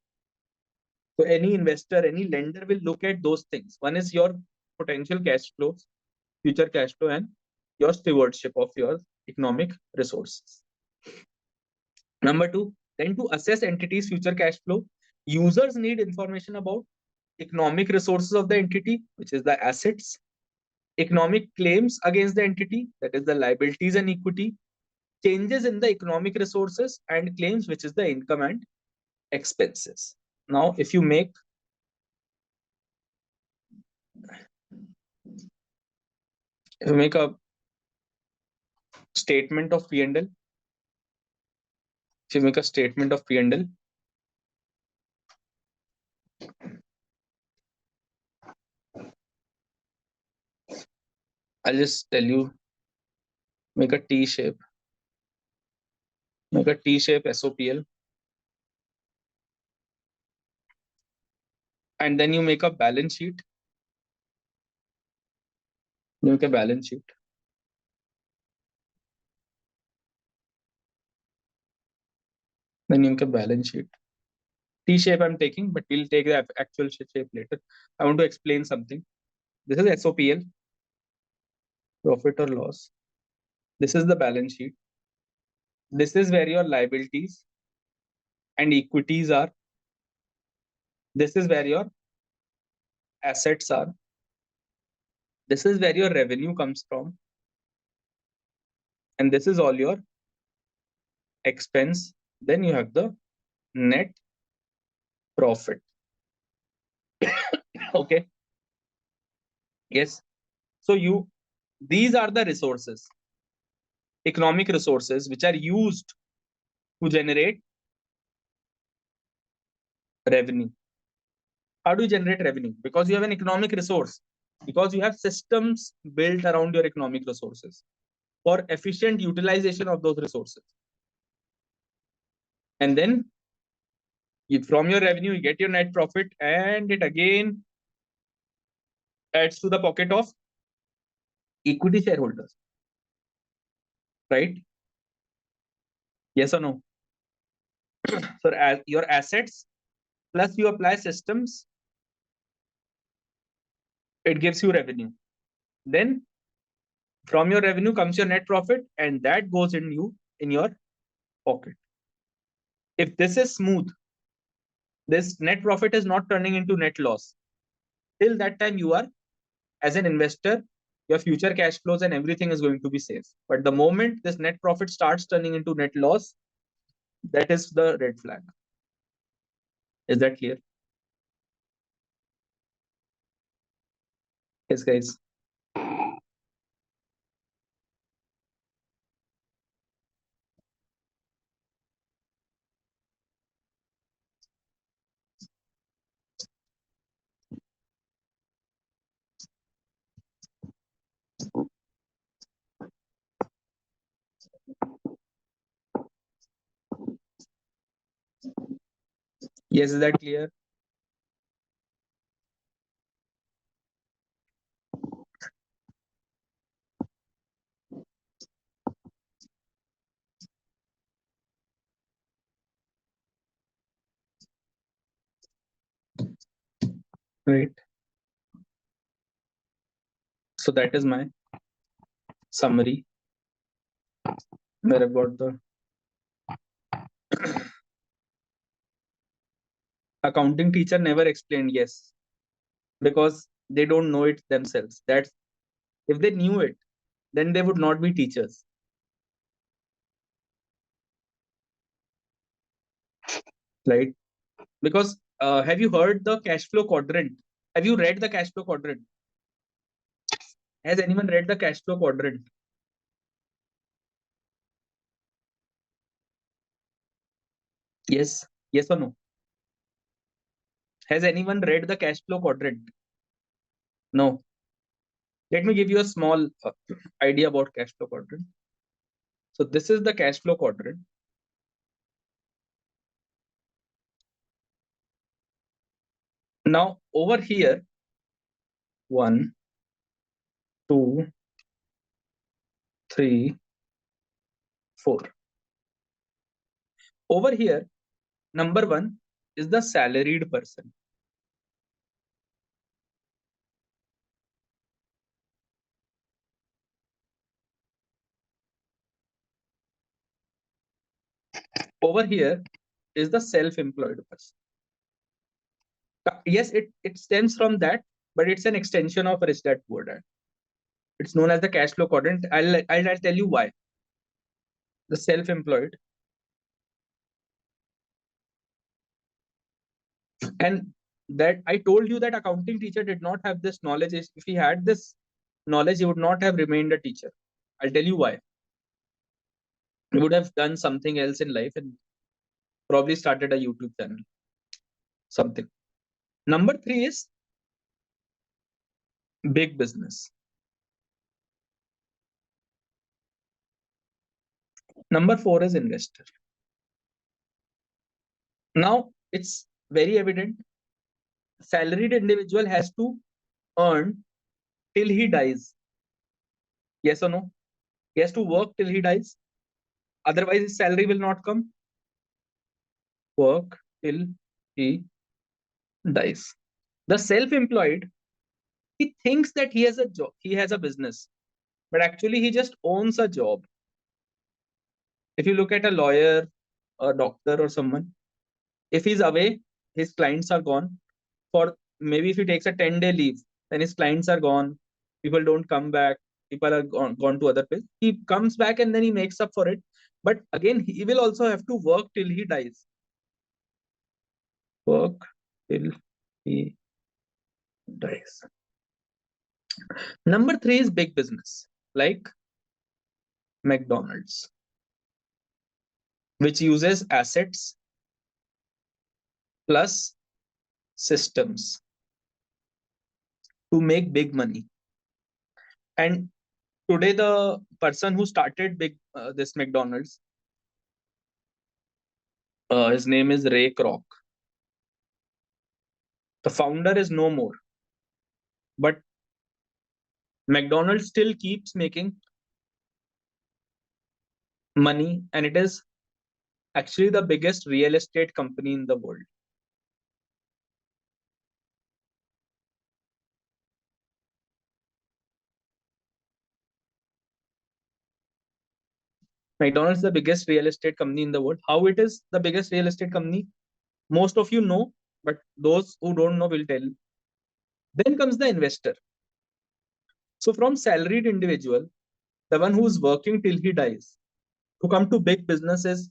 So any investor, any lender will look at those things. One is your potential cash flows, future cash flow, and your stewardship of your economic resources. Number two, then to assess entity's future cash flow, users need information about economic resources of the entity, which is the assets, economic claims against the entity, that is the liabilities and equity, changes in the economic resources and claims, which is the income and expenses. Now, if you make a statement of P&L, if you make a statement of P&L, I'll just tell you, make a T shape, SOPL, and then you make a balance sheet. You make a balance sheet. Then you make a balance sheet. T shape I'm taking, but we'll take the actual shape later. I want to explain something. This is SOPL, profit or loss. This is the balance sheet. This is where your liabilities and equities are. This is where your assets are. This is where your revenue comes from. And this is all your expense. Then you have the net profit. Okay. Yes. So these are the resources. economic resources which are used to generate revenue. How do you generate revenue? Because you have an economic resource, because you have systems built around your economic resources for efficient utilization of those resources. And then from your revenue, you get your net profit, and it again adds to the pocket of equity shareholders. Right? Yes or no? So as your assets plus you apply systems, it gives you revenue. Then from your revenue comes your net profit, and that goes in your pocket. If this is smooth, this net profit is not turning into net loss. Till that time, you are, as an investor, your future cash flows and everything is going to be safe. But the moment this net profit starts turning into net loss, that is the red flag. Is that clear? Yes, guys. Yes, is that clear? Right. So that is my summary where I've got the accounting teacher never explained. Yes, because they don't know it themselves. That's if they knew it, then they would not be teachers. Right? Because have you heard the cash flow quadrant? Have you read the cash flow quadrant? Has anyone read the cash flow quadrant? Yes. Yes or no? Has anyone read the cash flow quadrant? No. Let me give you a small idea about cash flow quadrant. So this is the cash flow quadrant. Now over here, 1, 2, 3, 4. Over here, number 1 is the salaried person. Over here is the self-employed person. Yes, it stems from that, but it's an extension of rich dad poor dad. It's known as the cash flow quadrant. I'll tell you why. The self-employed, and that I told you that accounting teacher did not have this knowledge. If he had this knowledge, he would not have remained a teacher. I'll tell you why. He would have done something else in life and probably started a YouTube channel. Something. Number 3 is big business. Number 4 is investor. Now it's very evident. Salaried individual has to earn till he dies. Yes or no? He has to work till he dies. Otherwise, his salary will not come. Work till he dies. The self-employed, he thinks that he has a job, he has a business, but actually he just owns a job. If you look at a lawyer, a doctor, or someone, if he's away, his clients are gone. For maybe if he takes a 10-day leave, then his clients are gone. People don't come back. People are gone to other places. He comes back and then he makes up for it. But again, he will also have to work till he dies. Work till he dies. Number 3 is big business. Like McDonald's, which uses assets plus systems to make big money. And today, the person who started this McDonald's, his name is Ray Kroc. The founder is no more, but McDonald's still keeps making money, and it is actually the biggest real estate company in the world. McDonald's is the biggest real estate company in the world. How it is the biggest real estate company? Most of you know, but those who don't know will tell. Then comes the investor. So from salaried individual, the one who is working till he dies, to come to big business is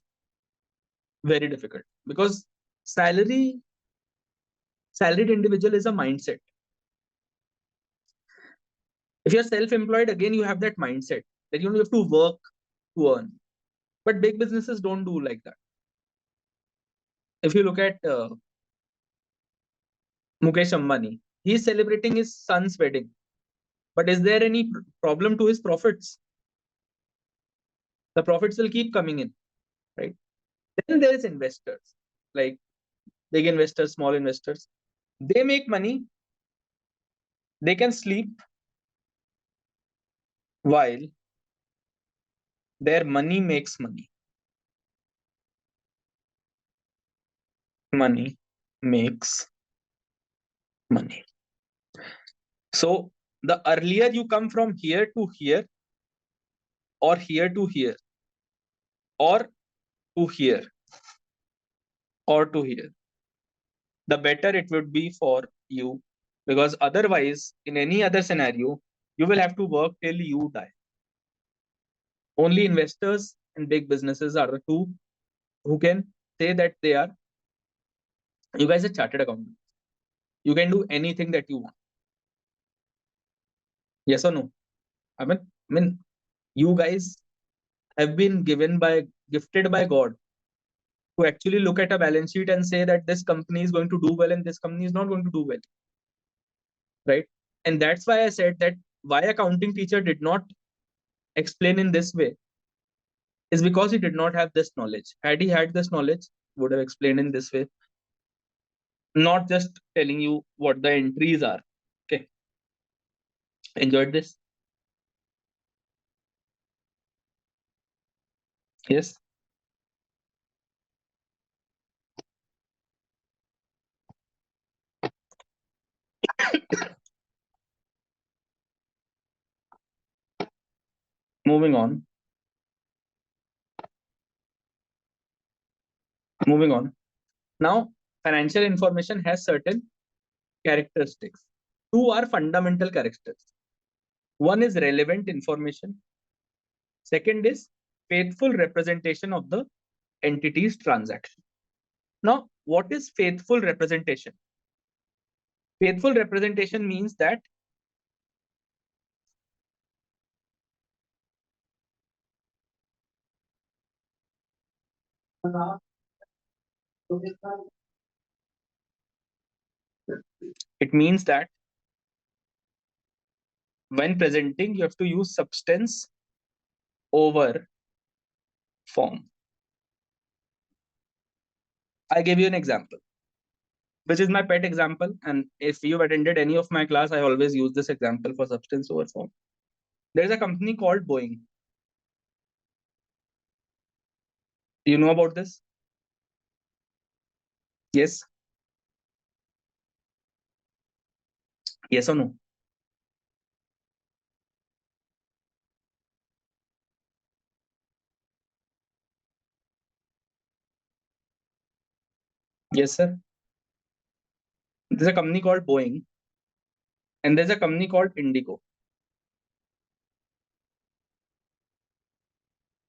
very difficult, because salaried individual is a mindset. If you're self-employed, again you have that mindset that you have to work to earn. But big businesses don't do like that. If you look at Mukesh Ambani, he's celebrating his son's wedding. But is there any problem to his profits? The profits will keep coming in, right? Then there is investors, like big investors, small investors. They make money. They can sleep while their money makes money. Money makes money. So the earlier you come from here to here, or here to here, or to here, or to here, the better it would be for you. Because otherwise, in any other scenario, you will have to work till you die. Only investors and big businesses are the two who can say that they are, you guys are chartered accountants. You can do anything that you want. Yes or no? I mean, you guys have been gifted by God to actually look at a balance sheet and say that this company is going to do well and this company is not going to do well. Right? And that's why I said that why accounting teacher did not explain in this way is because he did not have this knowledge. Had he had this knowledge, would have explained in this way, not just telling you what the entries are. Okay. Enjoyed this? Yes. Moving on. Moving on. Now, financial information has certain characteristics. Two are fundamental characteristics. One is relevant information. Second is faithful representation of the entity's transaction. Now, what is faithful representation? Faithful representation means that it means that when presenting, you have to use substance over form. I give you an example, which is my pet example. And if you've attended any of my class, I always use this example for substance over form. There's a company called Boeing. Do you know about this? Yes. Yes or no? Yes, sir. There's a company called Boeing, and there's a company called Indigo.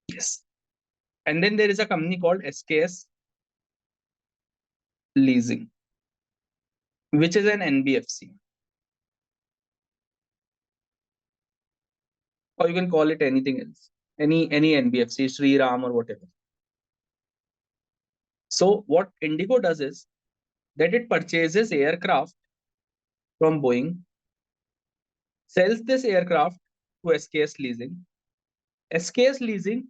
Yes. And then there is a company called SKS Leasing, which is an NBFC. Or you can call it anything else. any NBFC, Sri Ram or whatever. So what Indigo does is that it purchases aircraft from Boeing, sells this aircraft to SKS Leasing. SKS Leasing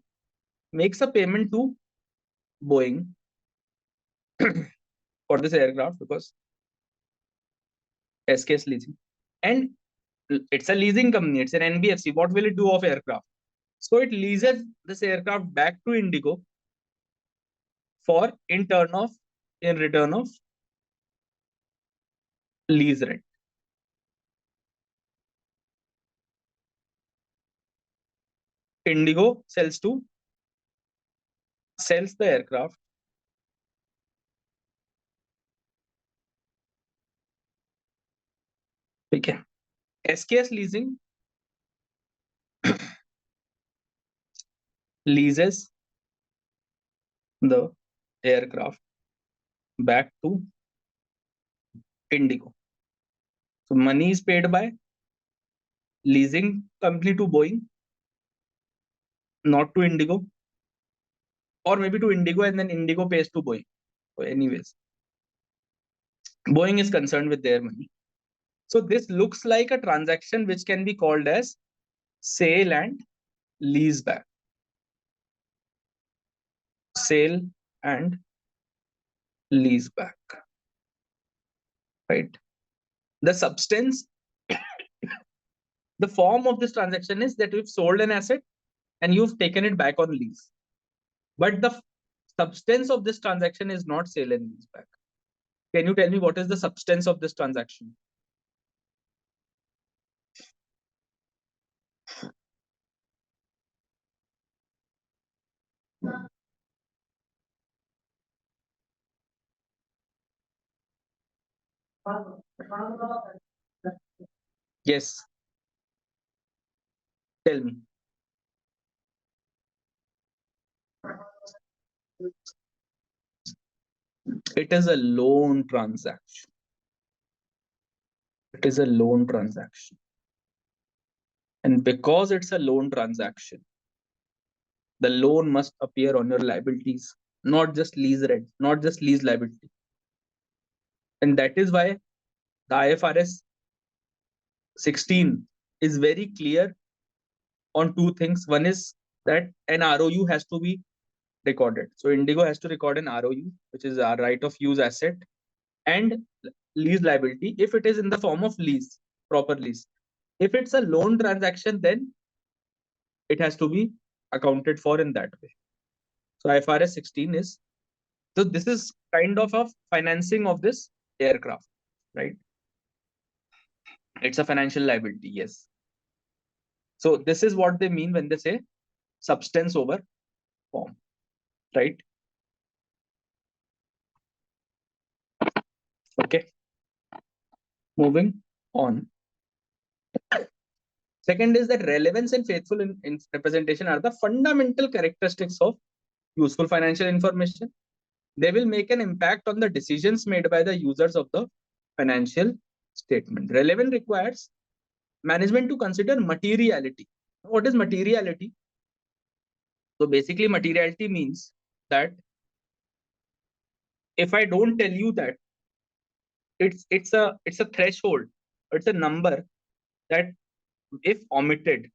makes a payment to Boeing for this aircraft because SKS Leasing, and it's a leasing company, it's an NBFC. What will it do of aircraft? So it leases this aircraft back to Indigo for in return of lease rent. Indigo sells the aircraft. Okay. SKS Leasing leases the aircraft back to Indigo. So money is paid by leasing company to Boeing, not to Indigo, or maybe to Indigo and then Indigo pays to Boeing. So anyways, Boeing is concerned with their money. So this looks like a transaction which can be called as sale and lease back. Sale and lease back. Right. The substance, the form of this transaction is that you've sold an asset and you've taken it back on lease. But the substance of this transaction is not sale and lease back. Can you tell me what is the substance of this transaction? Yes. Tell me. It is a loan transaction. It is a loan transaction. And because it's a loan transaction, the loan must appear on your liabilities, not just lease rent, not just lease liability. And that is why the IFRS 16 is very clear on two things. One is that an ROU has to be recorded. So Indigo has to record an ROU, which is our right of use asset, and lease liability if it is in the form of lease, proper lease. If it's a loan transaction, then it has to be accounted for in that way. So IFRS 16 is, so this is kind of a financing of this aircraft, right? It's a financial liability, yes. So this is what they mean when they say substance over form, right? Okay. Moving on. Second is that relevance and faithful in representation are the fundamental characteristics of useful financial information. They will make an impact on the decisions made by the users of the financial statement. Relevant requires management to consider materiality. What is materiality? So basically, materiality means that if I don't tell you that it's a threshold, it's a number that if omitted,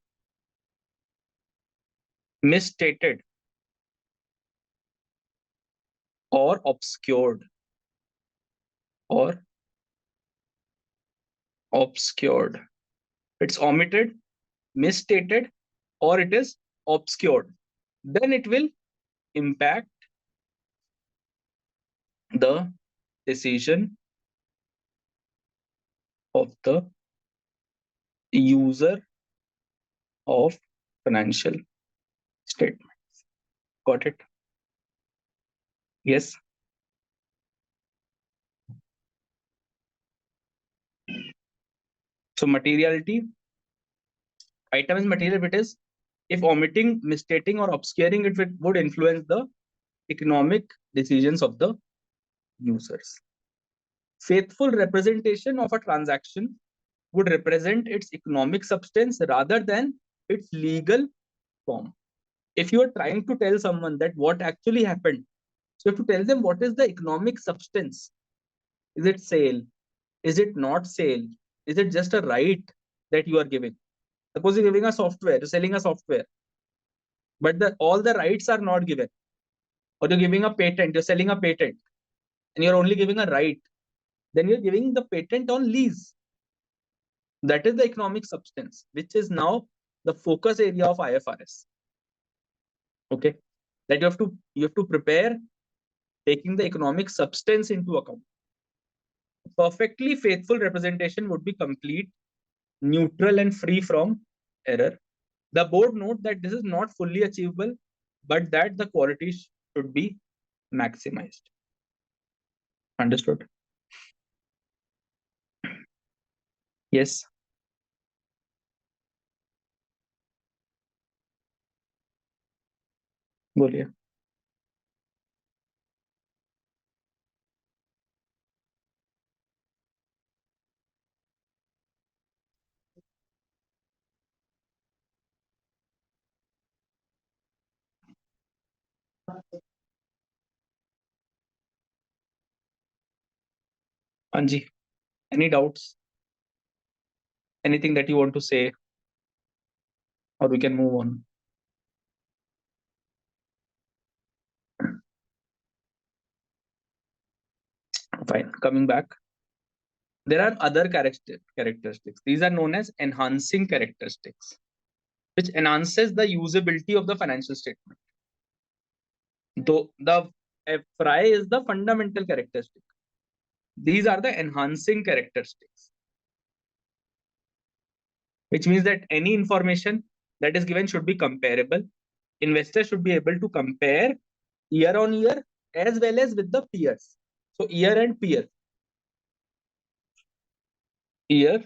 misstated, or obscured, it's omitted, misstated, or it is obscured, then it will impact the decision of the user of financial statements. Got it? Yes. So materiality, item is material if it is, if omitting, misstating, or obscuring it would influence the economic decisions of the users. Faithful representation of a transaction would represent its economic substance rather than its legal form. if you are trying to tell someone that what actually happened, so you have to tell them what is the economic substance. Is it sale? Is it not sale? Is it just a right that you are giving? Suppose you're giving a software, you're selling a software, but all the rights are not given. Or you're giving a patent, you're selling a patent, and you're only giving a right. Then you're giving the patent on lease. That is the economic substance, which is now the focus area of IFRS. Okay, that you have to prepare taking the economic substance into account. Perfectly faithful representation would be complete, neutral, and free from error. The board note that this is not fully achievable, but that the quality should be maximized. Understood? Yes. बोलिए. Anji, any doubts? Anything that you want to say, or we can move on? Fine. Coming back, there are other characteristics. These are known as enhancing characteristics, which enhances the usability of the financial statement. Though the FRI is the fundamental characteristic. These are the enhancing characteristics, which means that any information that is given should be comparable. Investors should be able to compare year on year as well as with the peers. So year and peer. Year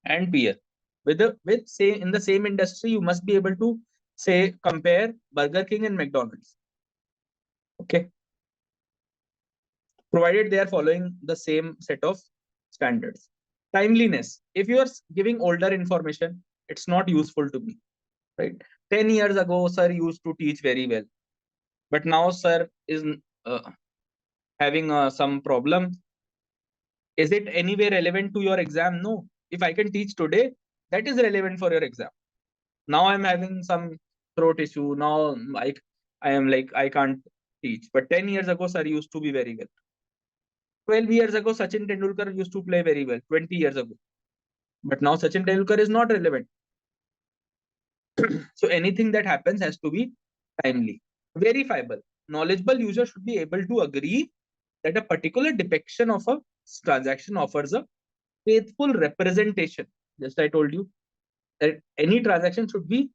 and peer. With say in the same industry, you must be able to say compare Burger King and McDonald's. Okay. Provided they are following the same set of standards. Timeliness. If you are giving older information, it's not useful to me. Right? 10 years ago, sir used to teach very well. But now sir is having some problem. Is it anyway relevant to your exam? No. If I can teach today, that is relevant for your exam. Now I'm having some throat issue. Now I am like, I can't teach. But 10 years ago, sir used to be very well. 12 years ago, Sachin Tendulkar used to play very well. 20 years ago. But now Sachin Tendulkar is not relevant. So anything that happens has to be timely. Verifiable. Knowledgeable user should be able to agree that a particular depiction of a transaction offers a faithful representation. Just I told you that any transaction should be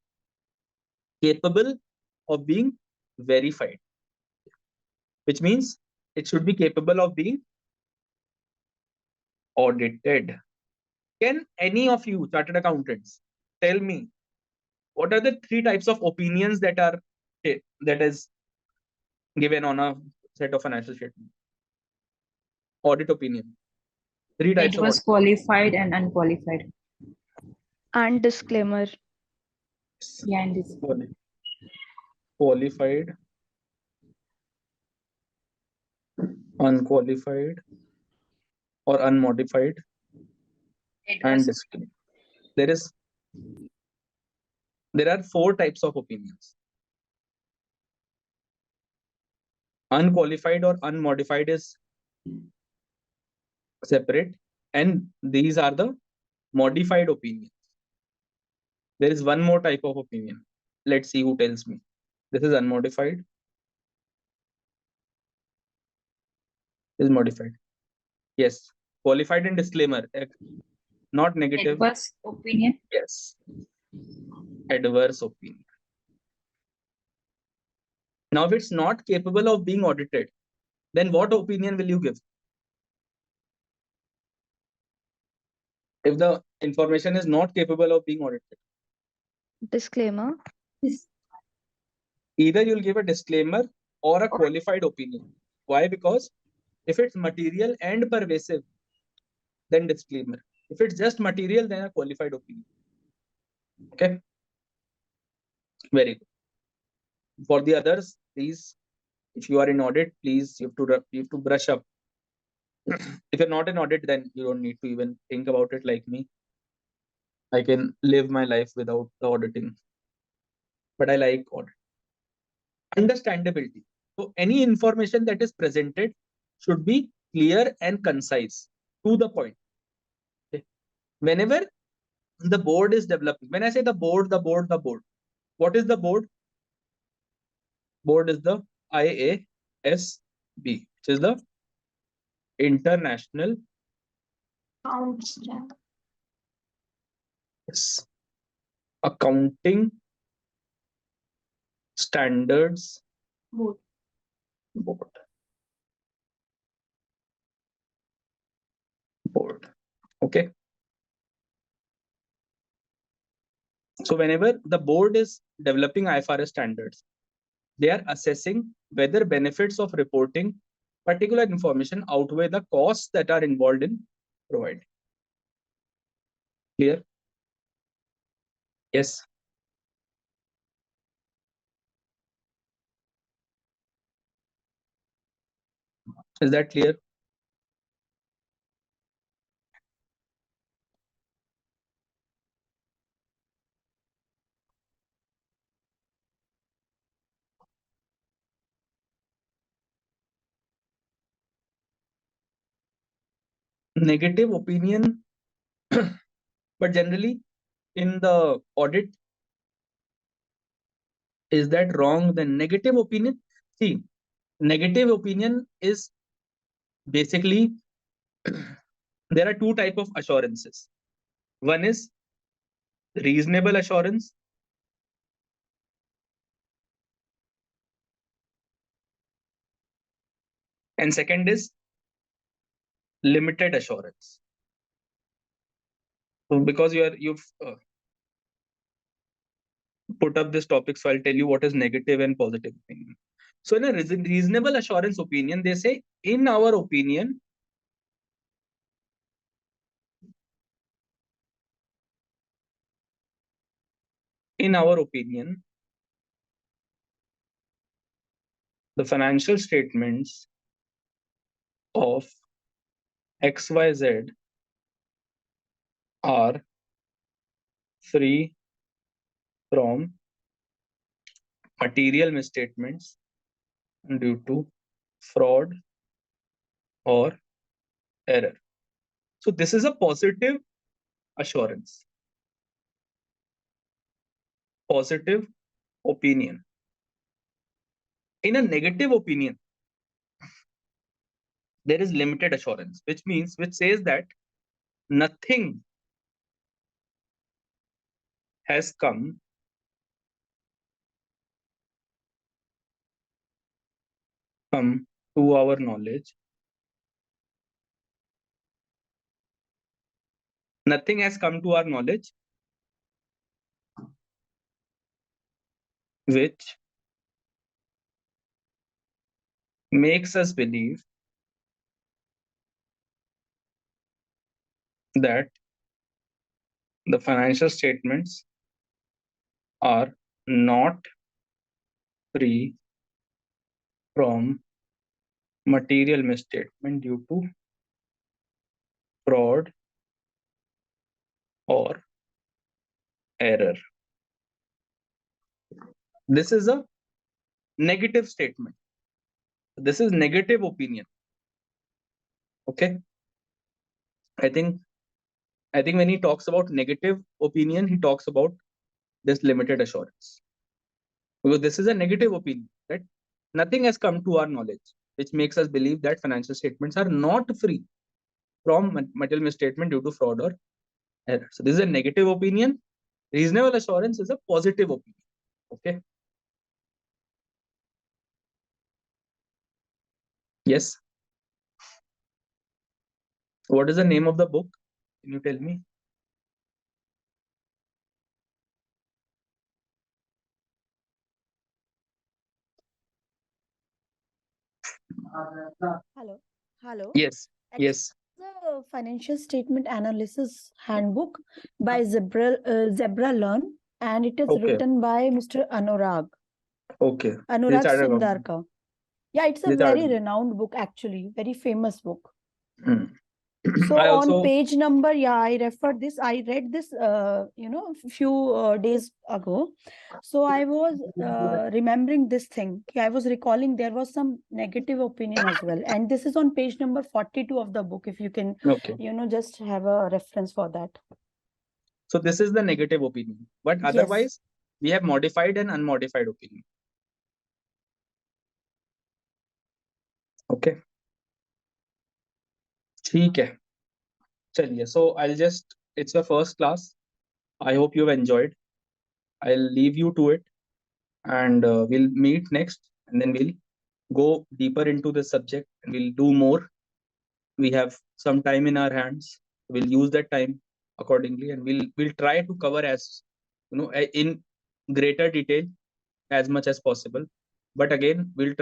capable of being verified, which means it should be capable of being audited. Can any of you chartered accountants tell me what are the 3 types of opinions that is given on a set of financial statement? Audit opinion. 3 types It of was audit. qualified and unqualified. And disclaimer. Yeah, and this Qualified, unqualified, or unmodified, it and was disclaimer. There are 4 types of opinions. Unqualified or unmodified is separate, and these are the modified opinions. There is one more type of opinion. Let's see who tells me. This is unmodified. This is modified. Yes. Qualified and disclaimer. Not negative. adverse opinion. Yes. Adverse opinion. Now, if it's not capable of being audited, then what opinion will you give? If the information is not capable of being audited, Disclaimer. either you'll give a disclaimer or a qualified opinion. Why? Because if it's material and pervasive, then disclaimer. If it's just material, then a qualified opinion. Okay. Very good. For the others, please, if you are in audit, please you have to brush up. If you're not in audit, then you don't need to even think about it like me. I can live my life without the auditing, but I like audit. Understandability. So any information that is presented should be clear and concise, to the point. Okay. Whenever the board is developing, when I say the board, what is the board? Board is the IASB, which is the International Accounting Standards Board. Board. Okay. So whenever the board is developing IFRS standards, they are assessing whether benefits of reporting particular information outweigh the costs that are involved in providing. Clear? Yes. Is that clear? Negative opinion, but generally in the audit, is that wrong? The negative opinion, see, negative opinion is basically there are two type of assurances. One is reasonable assurance, and second is limited assurance. So because you've put up this topic, so I'll tell you what is negative and positive opinion. So in a reasonable assurance opinion, they say, in our opinion, the financial statements of XYZ are free from material misstatements due to fraud or error. So this is a positive assurance, positive opinion. In a negative opinion, there is limited assurance, which says that nothing has come to our knowledge. Nothing has come to our knowledge which makes us believe that the financial statements are not free from material misstatement due to fraud or error. This is a negative statement. This is negative opinion. Okay. I think when he talks about negative opinion, he talks about this limited assurance. Because this is a negative opinion, that nothing has come to our knowledge which makes us believe that financial statements are not free from material misstatement due to fraud or error. So this is a negative opinion. Reasonable assurance is a positive opinion. Okay. Yes. What is the name of the book? Can you tell me? Hello. Yes. Yes. The Financial Statement Analysis Handbook by Zebra Learn. and it is Okay. written by Mr. Anurag Okay. Anurag Chartered accountant. Sundarkar. Yeah, it's a He's a very chartered. renowned book, actually, very famous book. Hmm. So I on also page number, yeah, I referred this. I read this, few days ago. So I was remembering this thing. I was recalling there was some negative opinion as well, and this is on page number 42 of the book. If you can, okay. just have a reference for that. So this is the negative opinion, but Yes. otherwise we have modified and unmodified opinion. Okay. ठीक है. चलिए. So it's the first class. I hope you've enjoyed. I'll leave you to it, and we'll meet next, and then we'll go deeper into the subject, and we'll do more. We have some time in our hands. We'll use that time accordingly, and we'll try to cover as in greater detail as much as possible. But again, we'll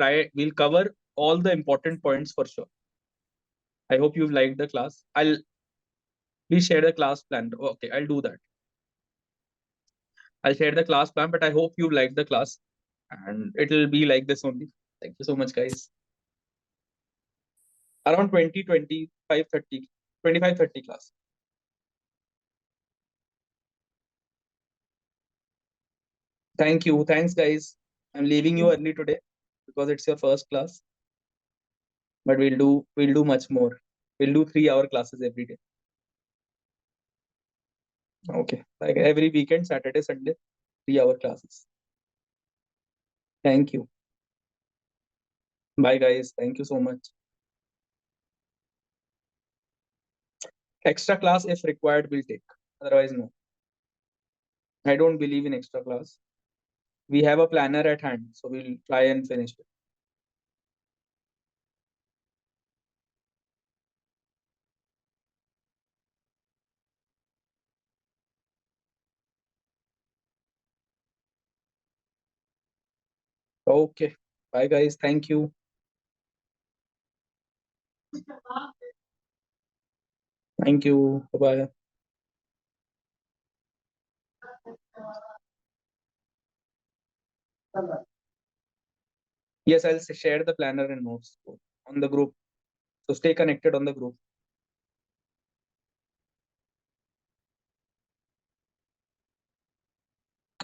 cover all the important points for sure. I hope you've liked the class. Please share the class plan. Okay, I'll do that. I'll share the class plan, but I hope you liked the class, and it'll be like this only. Thank you so much, guys. Around 20, 25, 30, 25, 30 class. Thank you. Thanks, guys. I'm leaving you early today because it's your first class. But we'll do much more. We'll do 3-hour classes every day. Okay. Like every weekend, Saturday, Sunday, 3-hour classes. Thank you. Bye, guys. Thank you so much. Extra class, if required, we'll take. Otherwise, no. I don't believe in extra class. We have a planner at hand, so we'll try and finish it. Okay. Bye, guys. Thank you. Thank you. Bye-bye. Yes, I'll share the planner and notes on the group. So stay connected on the group.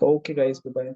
Okay, guys. Bye-bye.